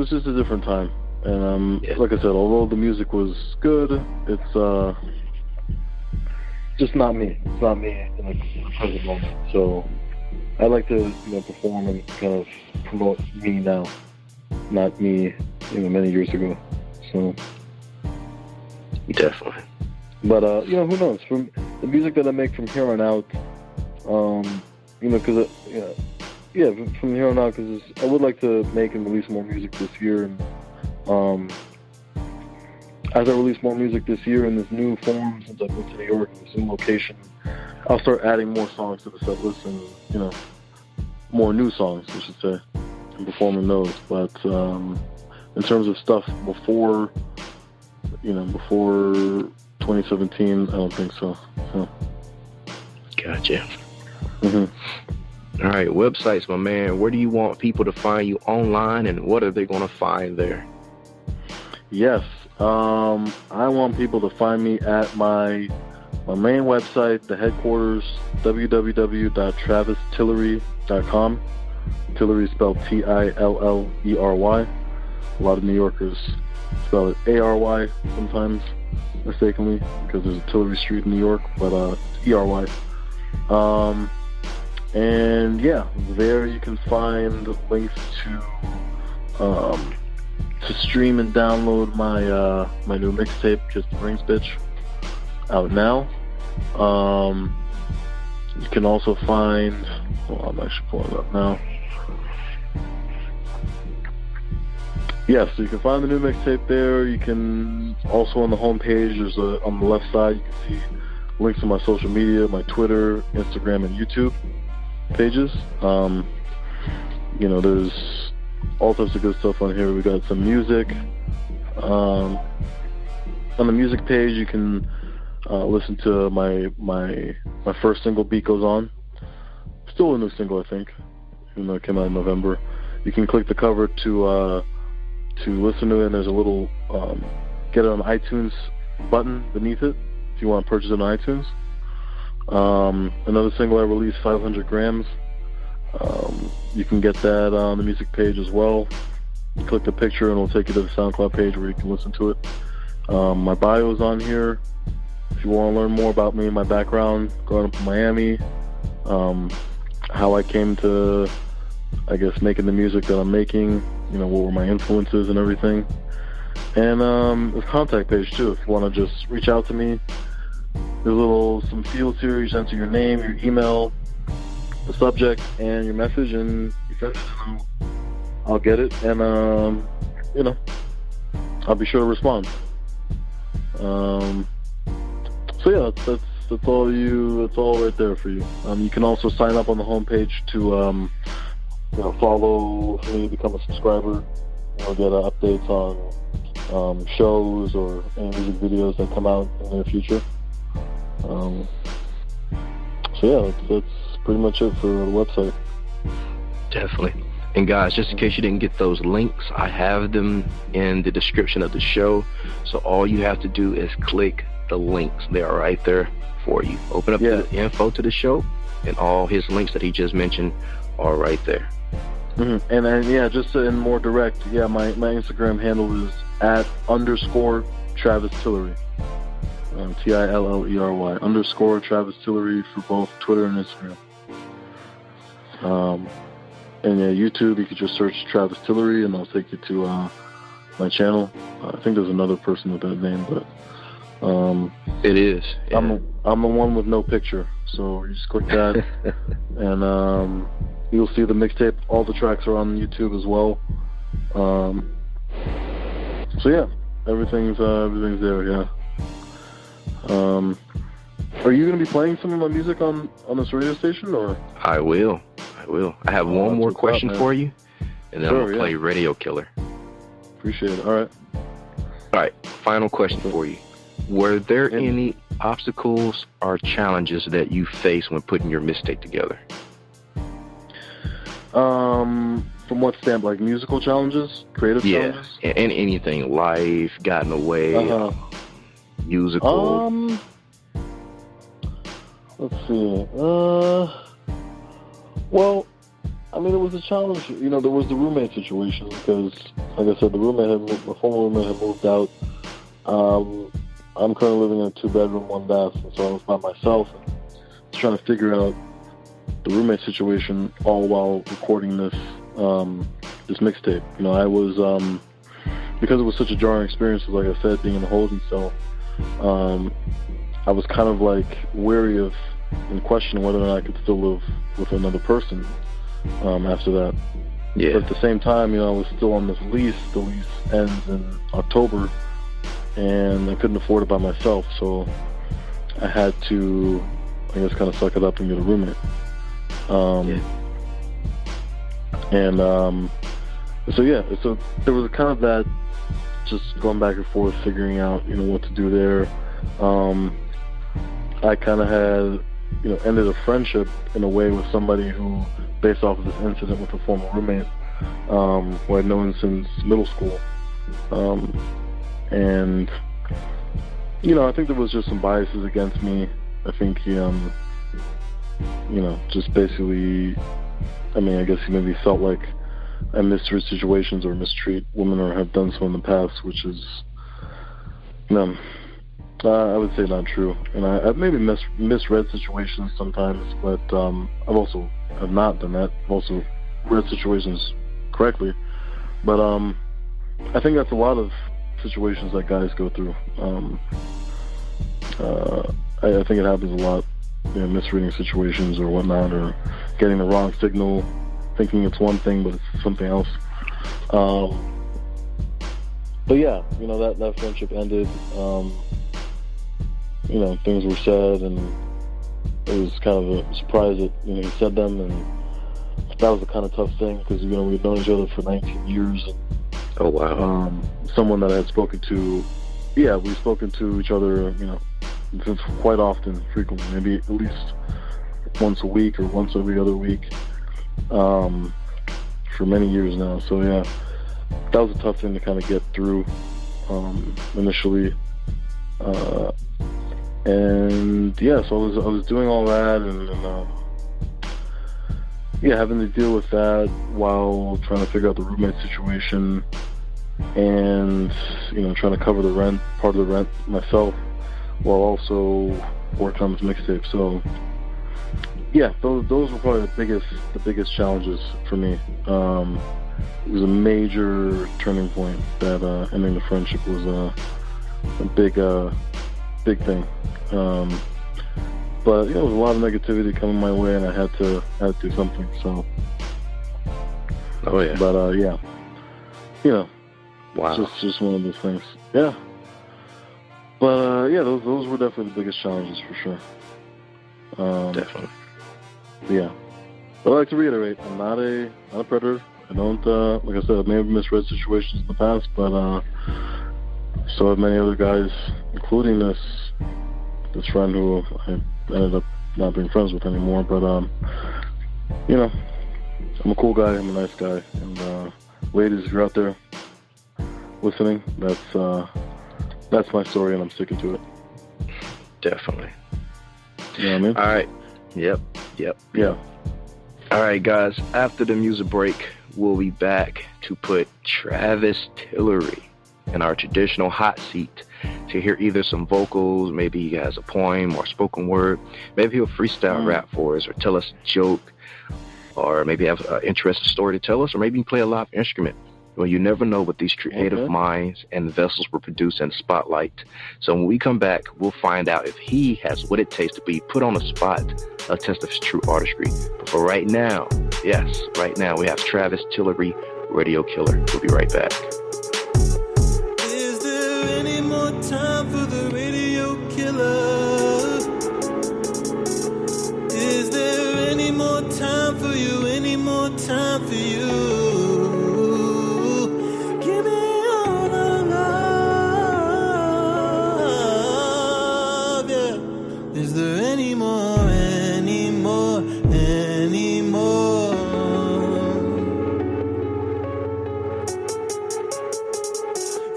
just a different time. And like I said, although the music was good, it's just not me. It's not me in the present moment. So I like to perform and kind of promote me now, not me many years ago. So
definitely.
But who knows? From the music that I make from here on out, because from here on out, because I would like to make and release more music this year. And as I release more music this year in this new form, since I moved to New York, in this new location, I'll start adding more songs to the set list and, more new songs, I should say, and performing those. But in terms of stuff before 2017, I don't think so.
Gotcha.
Mm-hmm.
All right, websites, my man. Where do you want people to find you online, and what are they going to find there?
Yes, I want people to find me at my main website, the headquarters, www.travis-tillery.com. Tillery is spelled Tillery. A lot of New Yorkers spell it Ary sometimes, mistakenly, because there's a Tillery Street in New York, but Ery. And there you can find links to stream and download my new mixtape, Kiss the Rings Bitch, out now. You can also find, I'm actually pulling it up now. So you can find the new mixtape there. You can also on the homepage, on the left side, you can see links to my social media, my Twitter, Instagram, and YouTube pages. There's all types of good stuff on here. We got some music. On the music page, you can listen to my first single, Beat Goes On. Still a new single, I think, even though it came out in November. You can click the cover to listen to it, and there's a little get it on iTunes button beneath it if you want to purchase it on iTunes. Another single I released, 500 Grams. You can get that on the music page as well. You click the picture and it'll take you to the SoundCloud page where you can listen to it. My bio is on here. If you want to learn more about me and my background growing up in Miami, how I came to, I guess, making the music that I'm making, what were my influences and everything. And there's a contact page too. If you want to just reach out to me, there's some fields here. You just enter your name, your email, the subject, and your message, and you send it, and I'll get it, and I'll be sure to respond. That's all that's all right there for you. You can also sign up on the homepage to follow me, become a subscriber, get updates on shows or any music videos that come out in the near future. That's pretty much it for the website.
Definitely. And guys, just in case you didn't get those links, I have them in the description of the show. So all you have to do is click the links. They are right there for you. Open up the info to the show, and all his links that he just mentioned are right there.
Mm-hmm. And then, just in more direct, my Instagram handle is @_TravisTillery. Tillery _TravisTillery for both Twitter and Instagram. And YouTube, you could just search Travis Tillery and I'll take you to my channel. I think there's another person with that name, but
it is.
I'm the one with no picture, So you just click that, and you'll see the mixtape. All the tracks are on YouTube as well. So yeah, everything's there. Yeah. Are you going to be playing some of my music on this radio station, or?
I will. I have one more question for you, and then I'm going to play Radio Killer.
Appreciate it. All
right. Final question for you. Were there any obstacles or challenges that you faced when putting your mixtape together?
From what standpoint? Like musical challenges? Creative challenges?
Yeah, and anything. Life, gotten away, musical.
Let's see. Well, I mean, it was a challenge. You know, there was the roommate situation because, like I said, my former roommate had moved out. I'm currently living in a 2-bedroom, 1-bath, and so I was by myself and trying to figure out the roommate situation all while recording this mixtape. You know, I was because it was such a jarring experience, like I said, being in the holding cell. I was kind of like wary of and questioning whether or not I could still live with another person after that.
Yeah.
But at the same time, you know, I was still on this lease. The lease ends in October, and I couldn't afford it by myself, so I had to, I guess, kind of suck it up and get a roommate. So there was kind of that, just going back and forth, figuring out, you know, what to do there. I kind of had, you know, ended a friendship in a way with somebody who, based off of this incident with a former roommate, who I'd known since middle school. And, you know, I think there was just some biases against me. I think he, you know, just basically, I mean, I guess he maybe felt like I mistreat situations or mistreat women or have done so in the past, which is, you know, I would say not true. And I've maybe misread situations sometimes, but I've also have not done that. I've also read situations correctly. But I think that's a lot of situations that guys go through. I think it happens a lot, you know, misreading situations or whatnot, or getting the wrong signal, thinking it's one thing but it's something else. But yeah, you know, that friendship ended. You know, things were said, and it was kind of a surprise that, you know, he said them, and that was a kind of tough thing because, you know, we'd known each other for 19 years. And,
oh wow!
Someone that I had spoken to, we've spoken to each other, you know, quite often, frequently, maybe at least once a week or once every other week, for many years now. So yeah, that was a tough thing to kind of get through initially. And yeah, so I was doing all that, and having to deal with that while trying to figure out the roommate situation, and, you know, trying to cover the rent, part of the rent myself, while also working on this mixtape. So yeah, those were probably the biggest challenges for me. It was a major turning point that ending the friendship was a big thing. But, you know, there was a lot of negativity coming my way, and I had to do something. So,
oh yeah.
But yeah, you know,
wow,
just one of those things. Yeah. But yeah, those were definitely the biggest challenges for sure.
Definitely.
Yeah. But I'd like to reiterate, I'm not a predator. I don't, like I said, I may have misread situations in the past, but so have many other guys, including this friend who I ended up not being friends with anymore. But you know, I'm a cool guy. I'm a nice guy. And ladies, if you're out there listening, that's my story, and I'm sticking to it.
Definitely.
You know what I mean?
All right. Yep.
Yeah.
All right, guys. After the music break, we'll be back to put Travis-Tillery in our traditional hot seat to hear either some vocals, maybe he has a poem or spoken word, maybe he'll freestyle rap for us, or tell us a joke, or maybe have an interesting story to tell us, or maybe he can play a live instrument. Well, you never know what these creative minds and vessels will produce in the spotlight. So when we come back, we'll find out if he has what it takes to be put on the spot, a test of his true artistry. But for right now, yes, right now, we have Travis-Tillery, Radio Killer. We'll be right back.
Is there any more time for the Radio Killer? Is there any more time for you? Any more time for you? Give me all the love, yeah. Is there any more, any more, any more?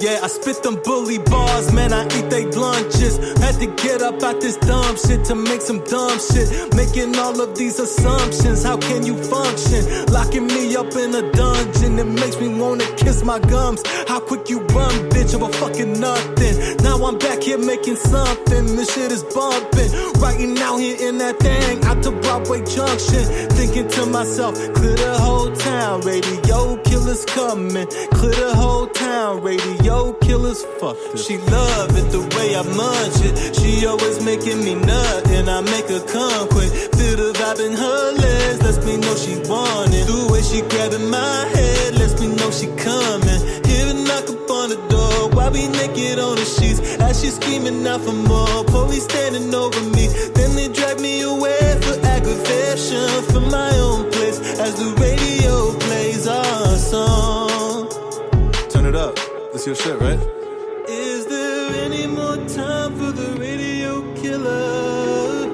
Yeah, I spit them bully bars, man, I eat they lunches. Had to get up out this dumb shit to make some dumb shit. Making all of these assumptions, how can you function? Locking me up in a dungeon, it makes me wanna kiss my gums. How quick you run, bitch, over fucking nothing. Now I'm back here making something, this shit is bumping. Writing out here in that thing, out to Broadway Junction. Thinking to myself, clear the whole town, radio killers coming. Clear the whole town, radio killers, fuck this. She love it the way I munch it. She always making me nut, and I make her come quick. Feel the vibe in her legs, lets me know she want it. The way she grabbing my head, lets me know she coming. Hear a knock up on the door, why we naked on the sheets? As she screaming out for more, police standing over me. Then they drag me away for aggravation from my own place. As the radio plays our song. Turn it up. That's your shit, right? Is there any more time for the Radio Killer?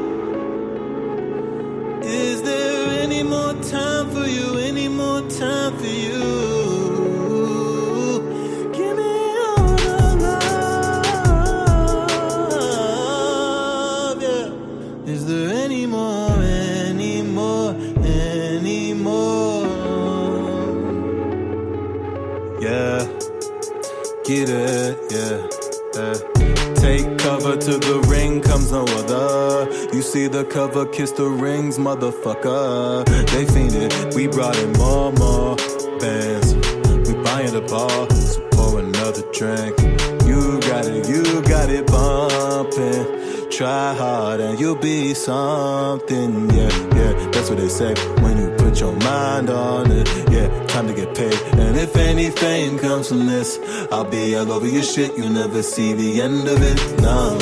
Is there any more time for you? Any more time for you? Give me all the love, yeah. Is there any more, any more, any more? Yeah. Get it, yeah. Take cover till the ring comes no other. You see the cover, kiss the rings, motherfucker. They fiended, we brought in more bands. We buying the bar, so pour another drink. You got it bumping. Try hard and you'll be something, yeah. That's what they say when you put your mind on it. Yeah, time to get paid. And if any fame comes from this, I'll be all over your shit. You'll never see the end of it. No.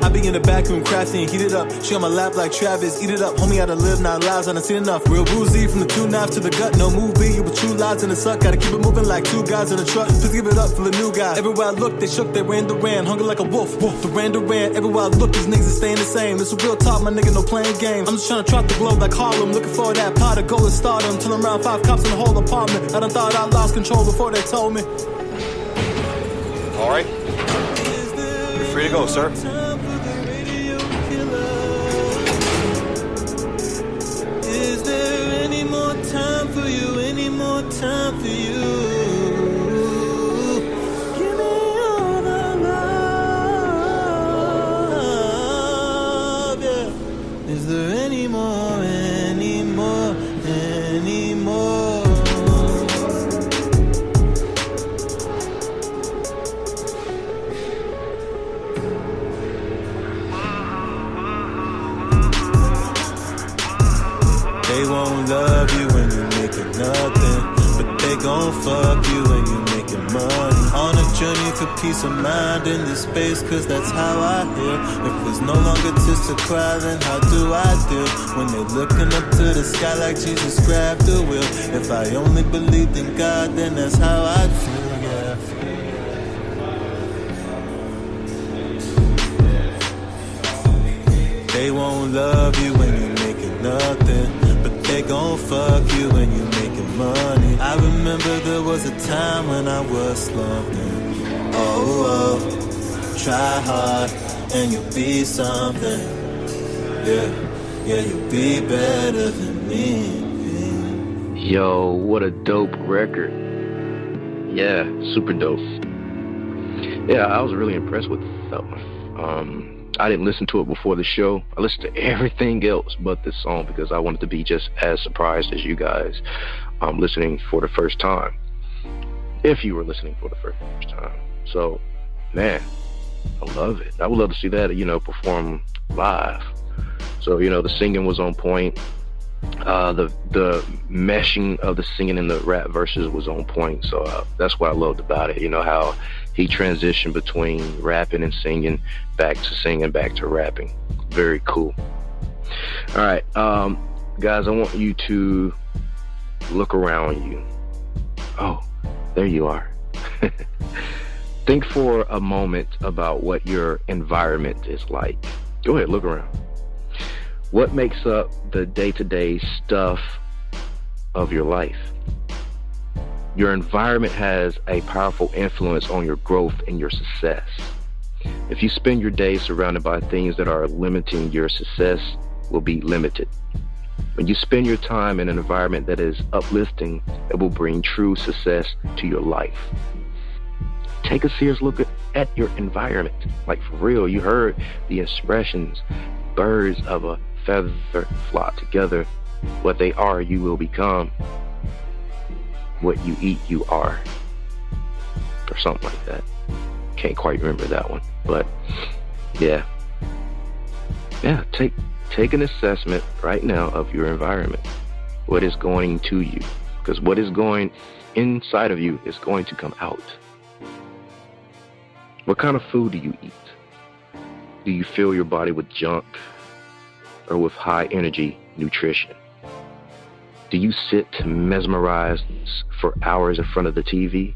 I be in the back room crafting, heat it up. She on my lap like Travis, eat it up. Homie, how to live, not lies, I done seen enough. Real woozy from the two knives to the gut. No movie, you with true lies in the suck. Gotta keep it moving like two guys in a truck. Please give it up for the new guy. Everywhere I look, they shook, they ran. Hungry like a wolf. Duran. Everywhere I look, these niggas are staying the same. It's a real talk, my nigga, no playing games. I'm just trying to trot the globe like Harlem. Looking for that pot of gold and stardom. Till I'm around 5 cops in the whole apartment. I done thought I lost control before they told me.
All right. You're free to go, sir.
Is there any more time for you? Any more time for you? Give me all the love, yeah. Is there any more, any more, any more? They won't love you when you're making nothing, but they gon' fuck you when you're making money. On a journey for peace of mind in this space, cause that's how I hear. If there's no longer tears to cry, then how do I deal? When they're looking up to the sky like Jesus grabbed the wheel. If I only believed in God, then that's how I'd feel, yeah. They won't love you when you're making nothing, but they gon' fuck you when you're making money. I remember there was a time when I was slumping. Oh, try hard and you'll be something. Yeah, you'll be better than me.
Yo, what a dope record. Yeah, super dope. Yeah, I was really impressed with that one. I didn't listen to it before the show. I listened to everything else but this song because I wanted to be just as surprised as you guys listening for the first time. if you were listening for the first time. So, man, I love it. I would love to see that, perform live. So, the singing was on point. The meshing of the singing and the rap verses was on point. So that's what I loved about it. How he transitioned between rapping and singing, back to rapping. Very cool. All right, guys, I want you to look around you. Oh, there you are. Think for a moment about what your environment is like. Go ahead, look around. What makes up the day-to-day stuff of your life? Your environment has a powerful influence on your growth and your success. If you spend your day surrounded by things that are limiting, your success will be limited. When you spend your time in an environment that is uplifting, it will bring true success to your life. Take a serious look at your environment. Like, for real, you heard the expressions, birds of a feather flock together. What they are, you will become. What you eat, you are. Or something like that. Can't quite remember that one. But, yeah, take an assessment right now of your environment. What is going to you? Because what is going inside of you is going to come out. What kind of food do you eat? Do you fill your body with junk or with high energy nutrition? Do you sit mesmerized for hours in front of the TV?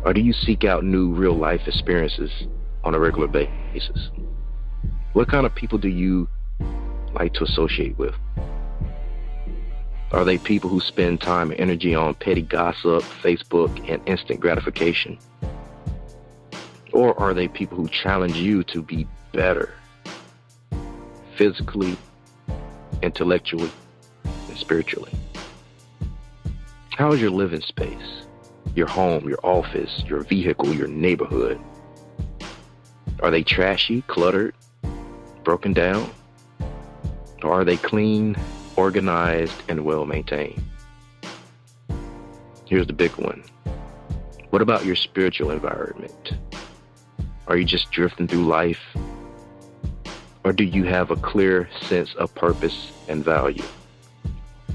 Or do you seek out new real life experiences on a regular basis? What kind of people do you like to associate with? Are they people who spend time and energy on petty gossip, Facebook, and instant gratification? Or are they people who challenge you to be better physically, intellectually, and spiritually? How is your living space? Your home, your office, your vehicle, your neighborhood? Are they trashy, cluttered, broken down? Or are they clean, organized, and well maintained? Here's the big one. What about your spiritual environment? Are you just drifting through life? Or do you have a clear sense of purpose and value?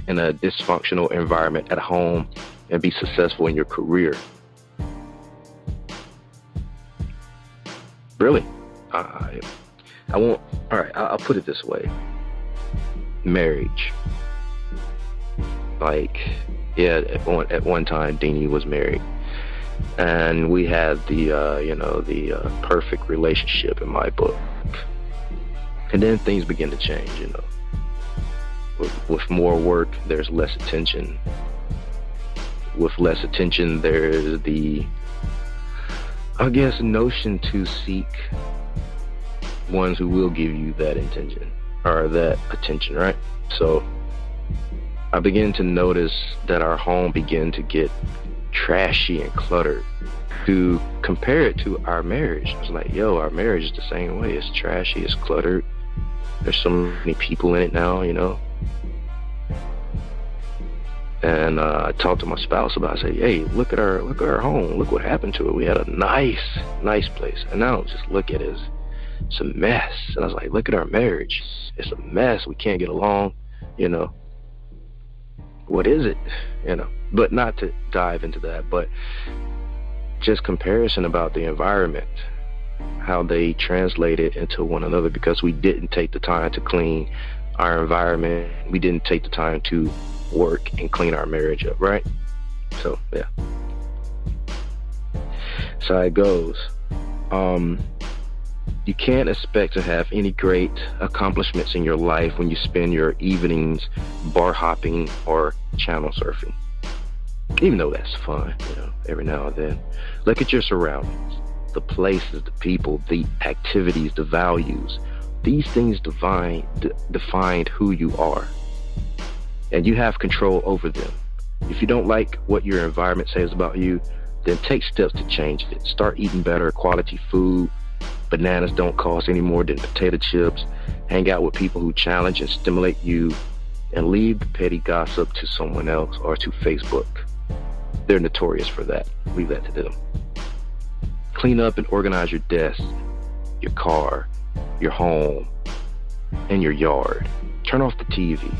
In a dysfunctional environment at home and be successful in your career? Really? I'll put it this way. Marriage. At one time, Dini was married. And we had the perfect relationship in my book. And then things begin to change, With more work, there's less attention. With less attention, there's the, notion to seek ones who will give you that intention or that attention, right? So I began to notice that our home began to get trashy and cluttered. To compare it to our marriage, I was like, our marriage is the same way. It's trashy, it's cluttered. There's so many people in it now, And I talked to my spouse about it. I said, hey, look at our home. Look what happened to it. We had a nice place. And now just look at it. It's a mess. And I was like, look at our marriage. It's a mess. We can't get along, What is it? But not to dive into that, but just comparison about the environment, how they translate it into one another, because we didn't take the time to clean our environment. We didn't take the time to work and clean our marriage up, right? So, yeah. So it goes. You can't expect to have any great accomplishments in your life when you spend your evenings bar hopping or channel surfing. Even though that's fun, every now and then. Look at your surroundings, the places, the people, the activities, the values. These things define who you are. And you have control over them. If you don't like what your environment says about you, then take steps to change it. Start eating better quality food. Bananas don't cost any more than potato chips. Hang out with people who challenge and stimulate you, and leave the petty gossip to someone else or to Facebook. They're notorious for that. Leave that to them. Clean up and organize your desk, your car, your home, and your yard. Turn off the TV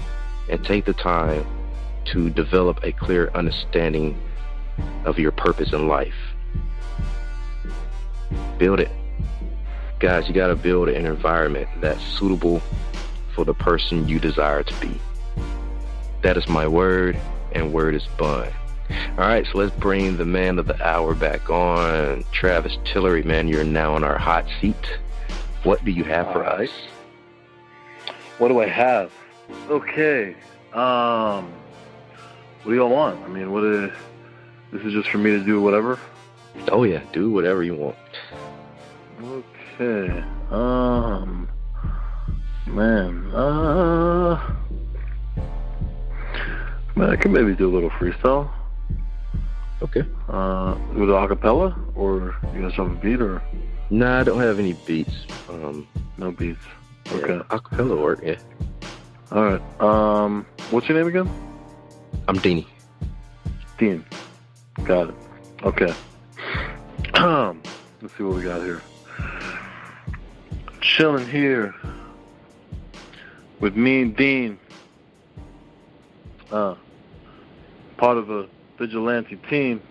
and take the time to develop a clear understanding of your purpose in life. Build it. Guys, you gotta build an environment that's suitable for the person you desire to be. That is my word, and word is bond. All right, so let's bring the man of the hour back on. Travis-Tillery, man, you're now in our hot seat. What do you have for us?
What do I have? Okay. What do y'all want? I mean, this is just for me to do whatever?
Oh, yeah, do whatever you want.
Okay. Man, I can maybe do a little freestyle.
Okay.
With a cappella, or you guys have a beat, or?
Nah, I don't have any beats.
No beats. Okay.
Yeah, acapella work, yeah.
All right. What's your name again?
I'm Dini.
Dean. Got it. Okay. Let's see what we got here. Chilling here with me and Dean. Part of a vigilante team.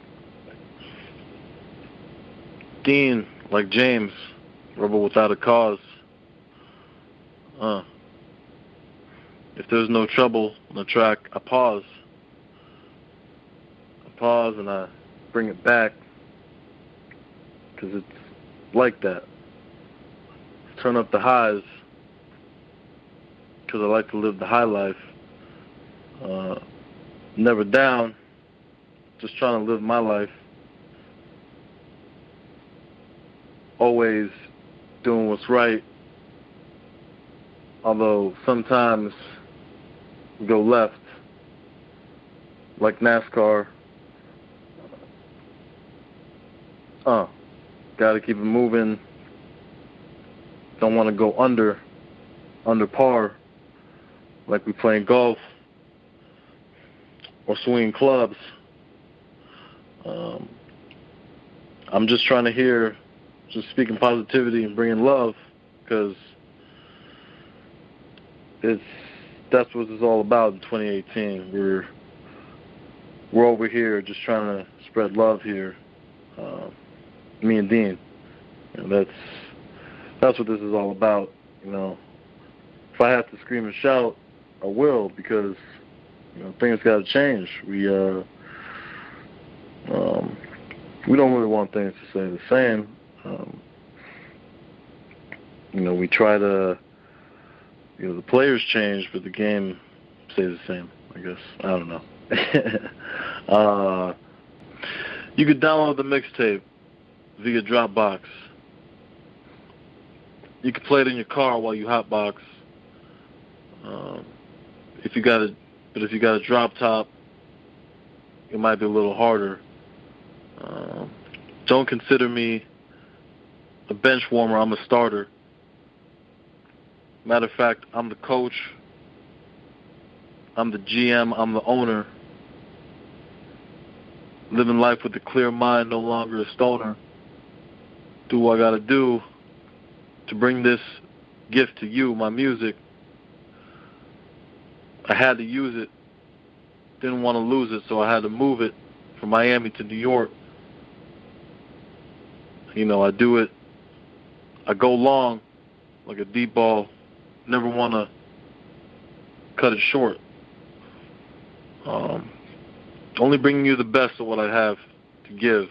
Dean, like James, rebel without a cause. If there's no trouble on the track, I pause. And I bring it back, because it's like that. Turn up the highs, because I like to live the high life. Never down, just trying to live my life. Always doing what's right, although sometimes we go left, like NASCAR. Gotta keep it moving. Don't want to go under par, like we playing golf or swinging clubs. I'm just trying to just speaking positivity and bringing love, because that's what it's all about in 2018. We're over here just trying to spread love here. Me and Dean. That's what this is all about. If I have to scream and shout, I will, because things got to change. We don't really want things to stay the same. We try to, the players change, but the game stays the same, I guess. I don't know. You could download the mixtape via Dropbox. You could play it in your car while you hotbox. If you got a drop top, it might be a little harder. Don't consider me a bench warmer. I'm a starter. Matter of fact, I'm the coach. I'm the GM. I'm the owner. Living life with a clear mind, no longer a stoner. Do what I gotta do to bring this gift to you, my music. I had to use it. Didn't want to lose it, so I had to move it from Miami to New York. I do it. I go long, like a deep ball. Never want to cut it short. Only bringing you the best of what I have to give.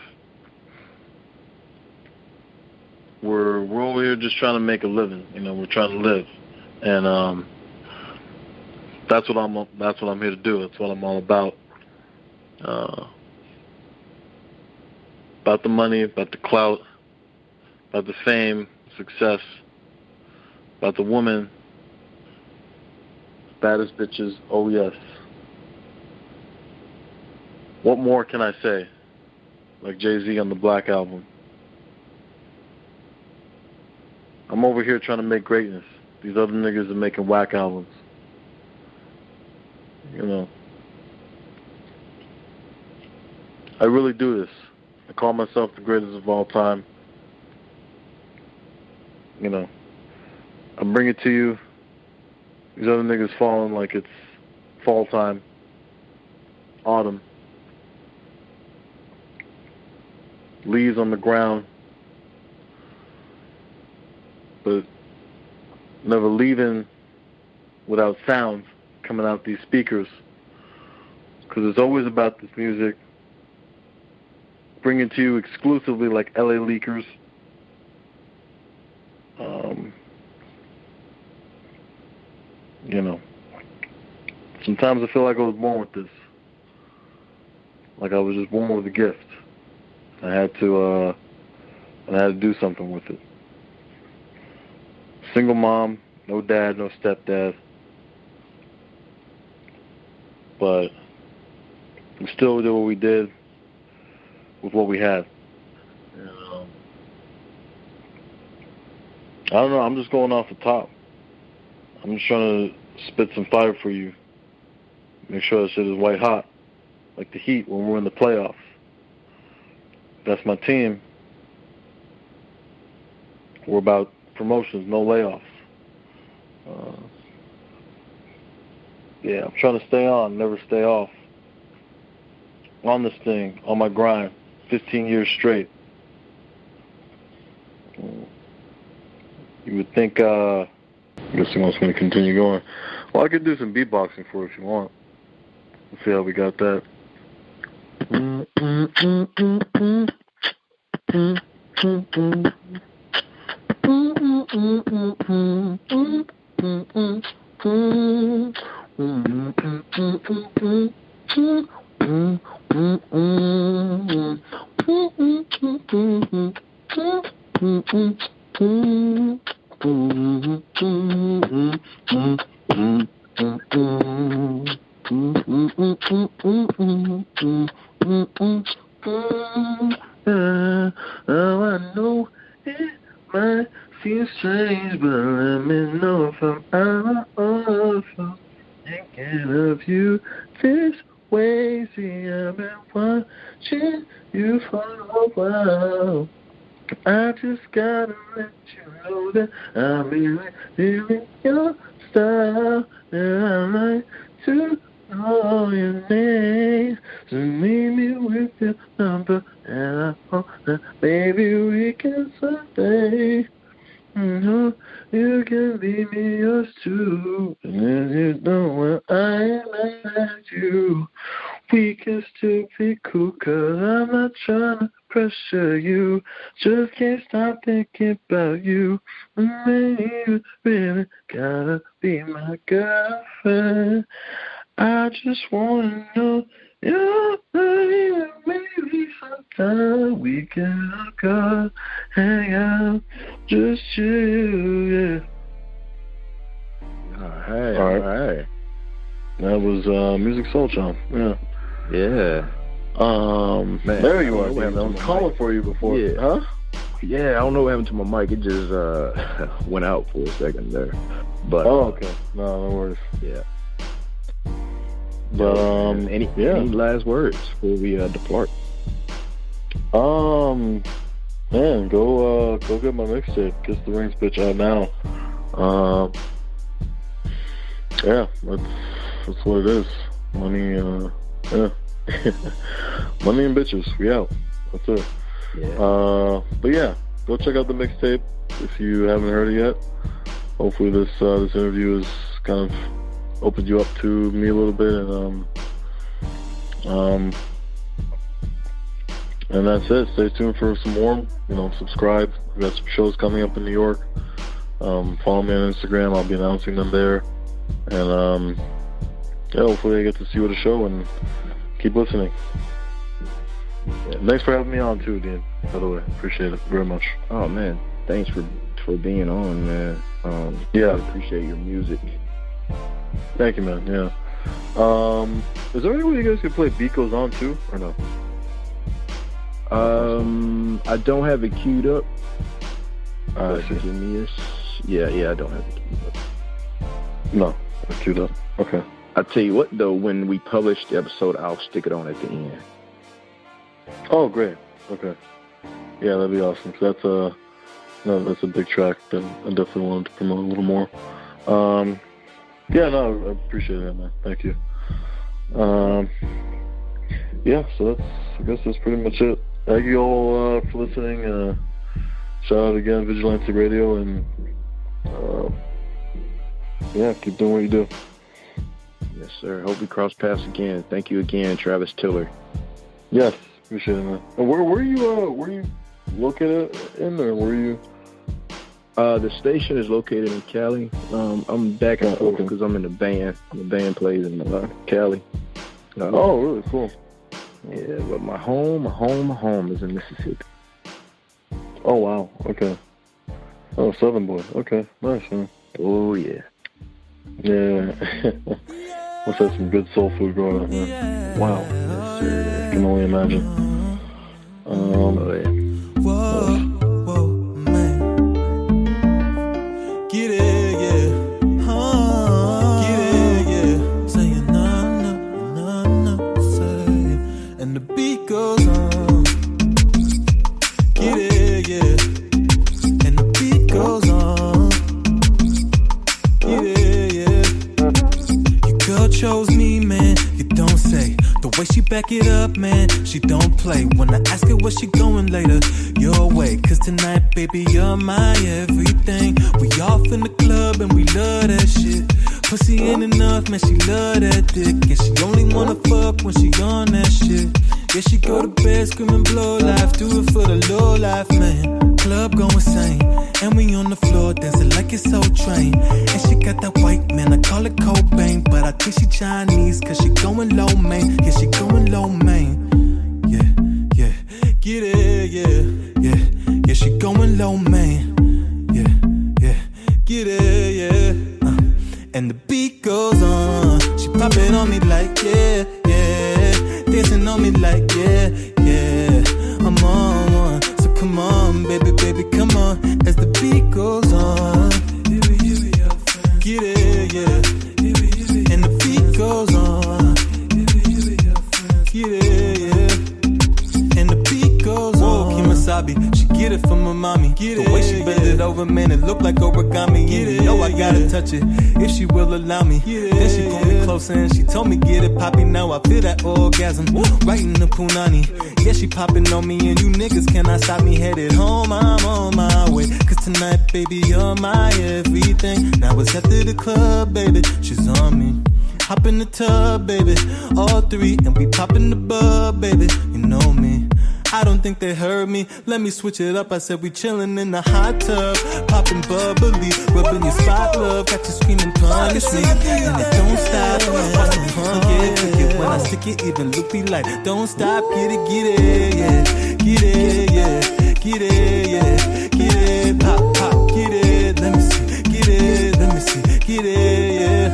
We're over here just trying to make a living. We're trying to live, and that's what I'm here to do. That's what I'm all about. About the money, about the clout, about the fame, success, about the woman, baddest bitches. Oh yes. What more can I say? Like Jay-Z on the Black Album. I'm over here trying to make greatness. These other niggas are making whack albums. I really do this. I call myself the greatest of all time. You know, I bring it to you. These other niggas falling like it's fall time, autumn. Leaves on the ground, but never leaving without sound coming out these speakers. Because it's always about this music. Bring it to you exclusively like LA Leakers. You know, sometimes I feel like I was born with this. Like I was just born with a gift. I had to do something with it. Single mom, no dad, no stepdad. But we still did what we did with what we had. And, I don't know, I'm just going off the top. I'm just trying to spit some fire for you. Make sure that shit is white hot. Like the Heat when we're in the playoffs. That's my team. We're about promotions, no layoffs. Yeah, I'm trying to stay on, never stay off. On this thing, on my grind, 15 years straight. You would think, I guess someone's going to continue going. Well, I could do some beatboxing for you if you want. Let's see how we got that. Oh, I know it might seem strange, but let me know if I'm out of thinking of you this way. See, I've been watching you for a while. I just gotta let you know that I'm really feeling your style, and I like to know your name. So leave me with your number, and I hope that maybe we can someday. You can leave me yours too, and if you don't, well, I ain't mad at you. We can still be cool, 'cause I'm not trying to pressure you. Just can't stop thinking about you. Maybe really gotta be my girlfriend. I just wanna know your name, and maybe sometime we can hook up, hang out, just chill, yeah. All right. That was Music Soul Chum, yeah.
Yeah.
Man, there you are, man. I was calling for you before.
Yeah.
Huh?
Yeah, I don't know what happened to my mic. It just went out for a second there. But
okay. No worries.
Yeah.
But
any last words before we depart?
Man, go get my mixtape. Kiss the Rings bitch out now. Yeah, that's what it is. Money, yeah. Money and bitches, we out. That's it.
Yeah.
But yeah, go check out the mixtape if you haven't heard it yet. Hopefully this interview has kind of opened you up to me a little bit, and that's it. Stay tuned for some more. Subscribe. We got some shows coming up in New York. Follow me on Instagram. I'll be announcing them there, and yeah, hopefully I get to see you at a show and keep listening. Yeah. Thanks for having me on too, Dean. By the way, appreciate it very much.
Oh man, thanks for being on, man.
Yeah,
I appreciate your music.
Thank you, man. Yeah. Is there any way you guys can play Beat Goes On too, or no?
I don't have it queued up.
Give
me I don't have it queued up.
No, it's queued up. Okay.
I'll tell you what though, when we publish the episode, I'll stick it on at the end.
Oh, great. Okay. Yeah, that'd be awesome. That's a big track that I definitely wanted to promote a little more. Yeah, no, I appreciate that, man. Thank you. Yeah, so I guess that's pretty much it. Thank you all for listening. Shout out again, Vigilantes Radio, and yeah, keep doing what you do.
Yes, sir. Hope we cross paths again. Thank you again, Travis-tillery.
Yes, appreciate it, man. And where were you located in, or were you?
The station is located in Cali. I'm back and forth because I'm in the band. The band plays in Cali.
Oh, really cool.
Yeah, but my home is in Mississippi.
Oh, wow. Okay. Oh, Southern boy. Okay, nice, man.
Oh, yeah.
Yeah. Must have some good soul food growing up, man. Wow.
Yes, sir.
I can only imagine.
Oh, yeah.
Whoa, man. Get it, yeah. Get it, yeah. Saying no, say. And the beat goes on. Get it, yeah. And the beat goes on. Get it, yeah. Your girl chose me, man. You don't say. The way she back it up, man, she don't play. When I ask her where she going later, your way. Cause tonight, baby, you're my everything. We off in the club and we love that shit. Pussy ain't enough, man, she love that dick. And she only wanna fuck when she on that shit. Yeah, she go to bed screaming blow life. Do it for the low life, man. Club go insane. And we on the floor dancing like it's Soul Train. And she got that white, man, I call it Cobain. But I think she Chinese, cause she going low, man. Yeah, she going low, man. Yeah, yeah, get it, yeah, yeah. Yeah, she going low, man. Yeah, yeah, get it, yeah. And the beat goes on. She pop it on me like, yeah, yeah. Dancing on me like, yeah, yeah. I'm on one, so come on, baby, baby, come on. As the beat goes on, get it, yeah. And the beat goes on, get it, yeah. And the beat goes on. Kimasabi, she get it from her mommy. The way she bend it over, man, it look like origami. You know I gotta touch it, if she will allow me. Then she pulled me closer and she told me get it poppy. Now I feel that orgasm, right in the punani. Yeah, she popping on me and you niggas cannot stop me. Headed home, I'm on my way. Cause tonight, baby, you're my everything. Now it's after the club, baby, she's on me. Hop in the tub, baby, all three. And we poppin' the bub, baby, you know me. I don't think they heard me. Let me switch it up. I said we chillin' in the hot tub, poppin' bubbly, rubbing your spot, love, got you screaming punish me, and it don't stop. Yeah, when I stick it, even loopy like don't stop. Get it, yeah, get it, yeah, get it, yeah, get it, pop, pop, get it. Let me see, get it, let me see, get it, yeah.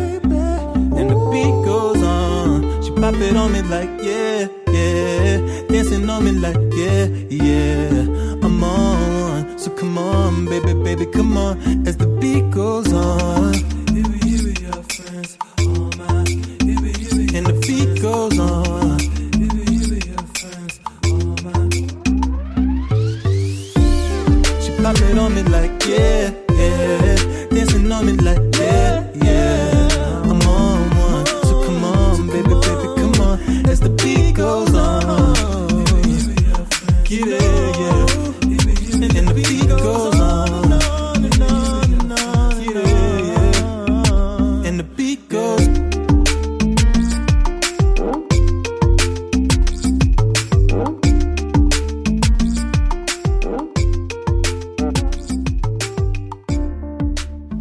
And the beat goes on. She pop it on me like yeah, yeah. Dancing on me like yeah, yeah. I'm on one, so come on, baby, baby, come on. As the beat goes on, your friends, all mine. And the beat goes on, your friends, all mine. She pop it on me like yeah, yeah. Dancing on me like yeah, yeah. I'm on one, so come on, baby, baby, come on. As the beat goes on. Get it, yeah. And the beat goes on. Get it, yeah. And the beat goes.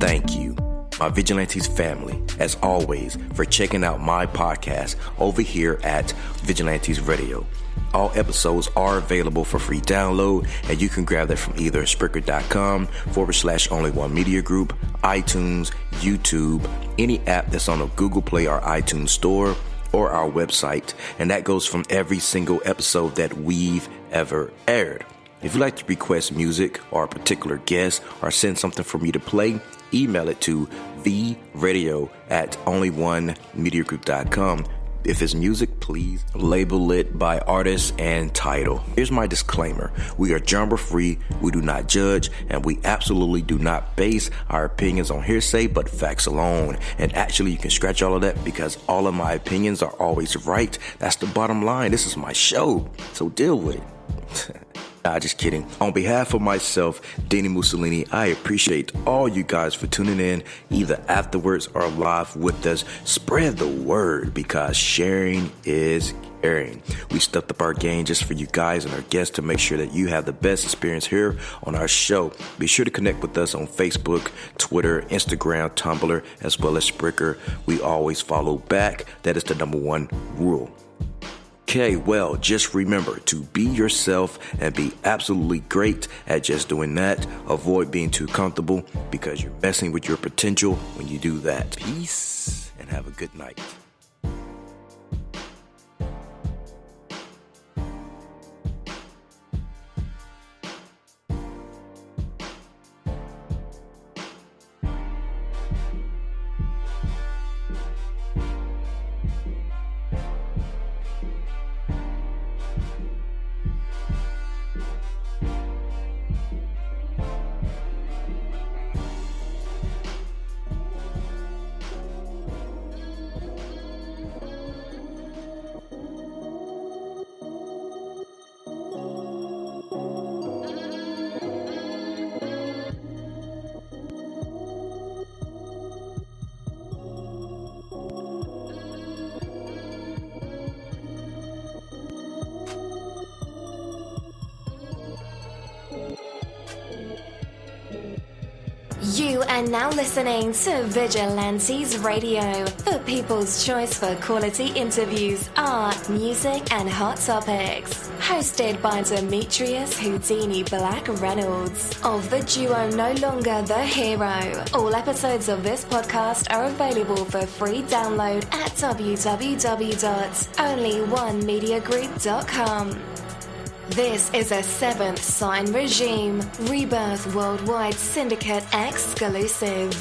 Thank you, my Vigilantes family, as always, for checking out my podcast over here at Vigilantes Radio. All episodes are available for free download, and you can grab that from either Spreaker.com/Only One Media Group, iTunes, YouTube, any app that's on a Google Play or iTunes store, or our website. And that goes from every single episode that we've ever aired. If you'd like to request music or a particular guest or send something for me to play, email it to theradio@onlyonemediagroup.com. If it's music, please label it by artist and title. Here's my disclaimer. We are genre-free, we do not judge, and we absolutely do not base our opinions on hearsay, but facts alone. And actually, you can scratch all of that because all of my opinions are always right. That's the bottom line. This is my show, so deal with it. Nah, just kidding. On behalf of myself, Dini-Mussolini, I appreciate all you guys for tuning in, either afterwards or live with us. Spread the word because sharing is caring. We stepped up our game just for you guys and our guests to make sure that you have the best experience here on our show. Be sure to connect with us on Facebook, Twitter, Instagram, Tumblr, as well as Spreaker. We always follow back. That is the number one rule. Okay, well, just remember to be yourself and be absolutely great at just doing that. Avoid being too comfortable because you're messing with your potential when you do that. Peace and have a good night.
You are now listening to Vigilantes Radio, the people's choice for quality interviews, art, music, and hot topics. Hosted by Demetrius Houdini Black Reynolds of the duo No Longer the Hero. All episodes of this podcast are available for free download at www.onlyonemediagroup.com. This is a Seventh Sign Regime Rebirth Worldwide Syndicate exclusive.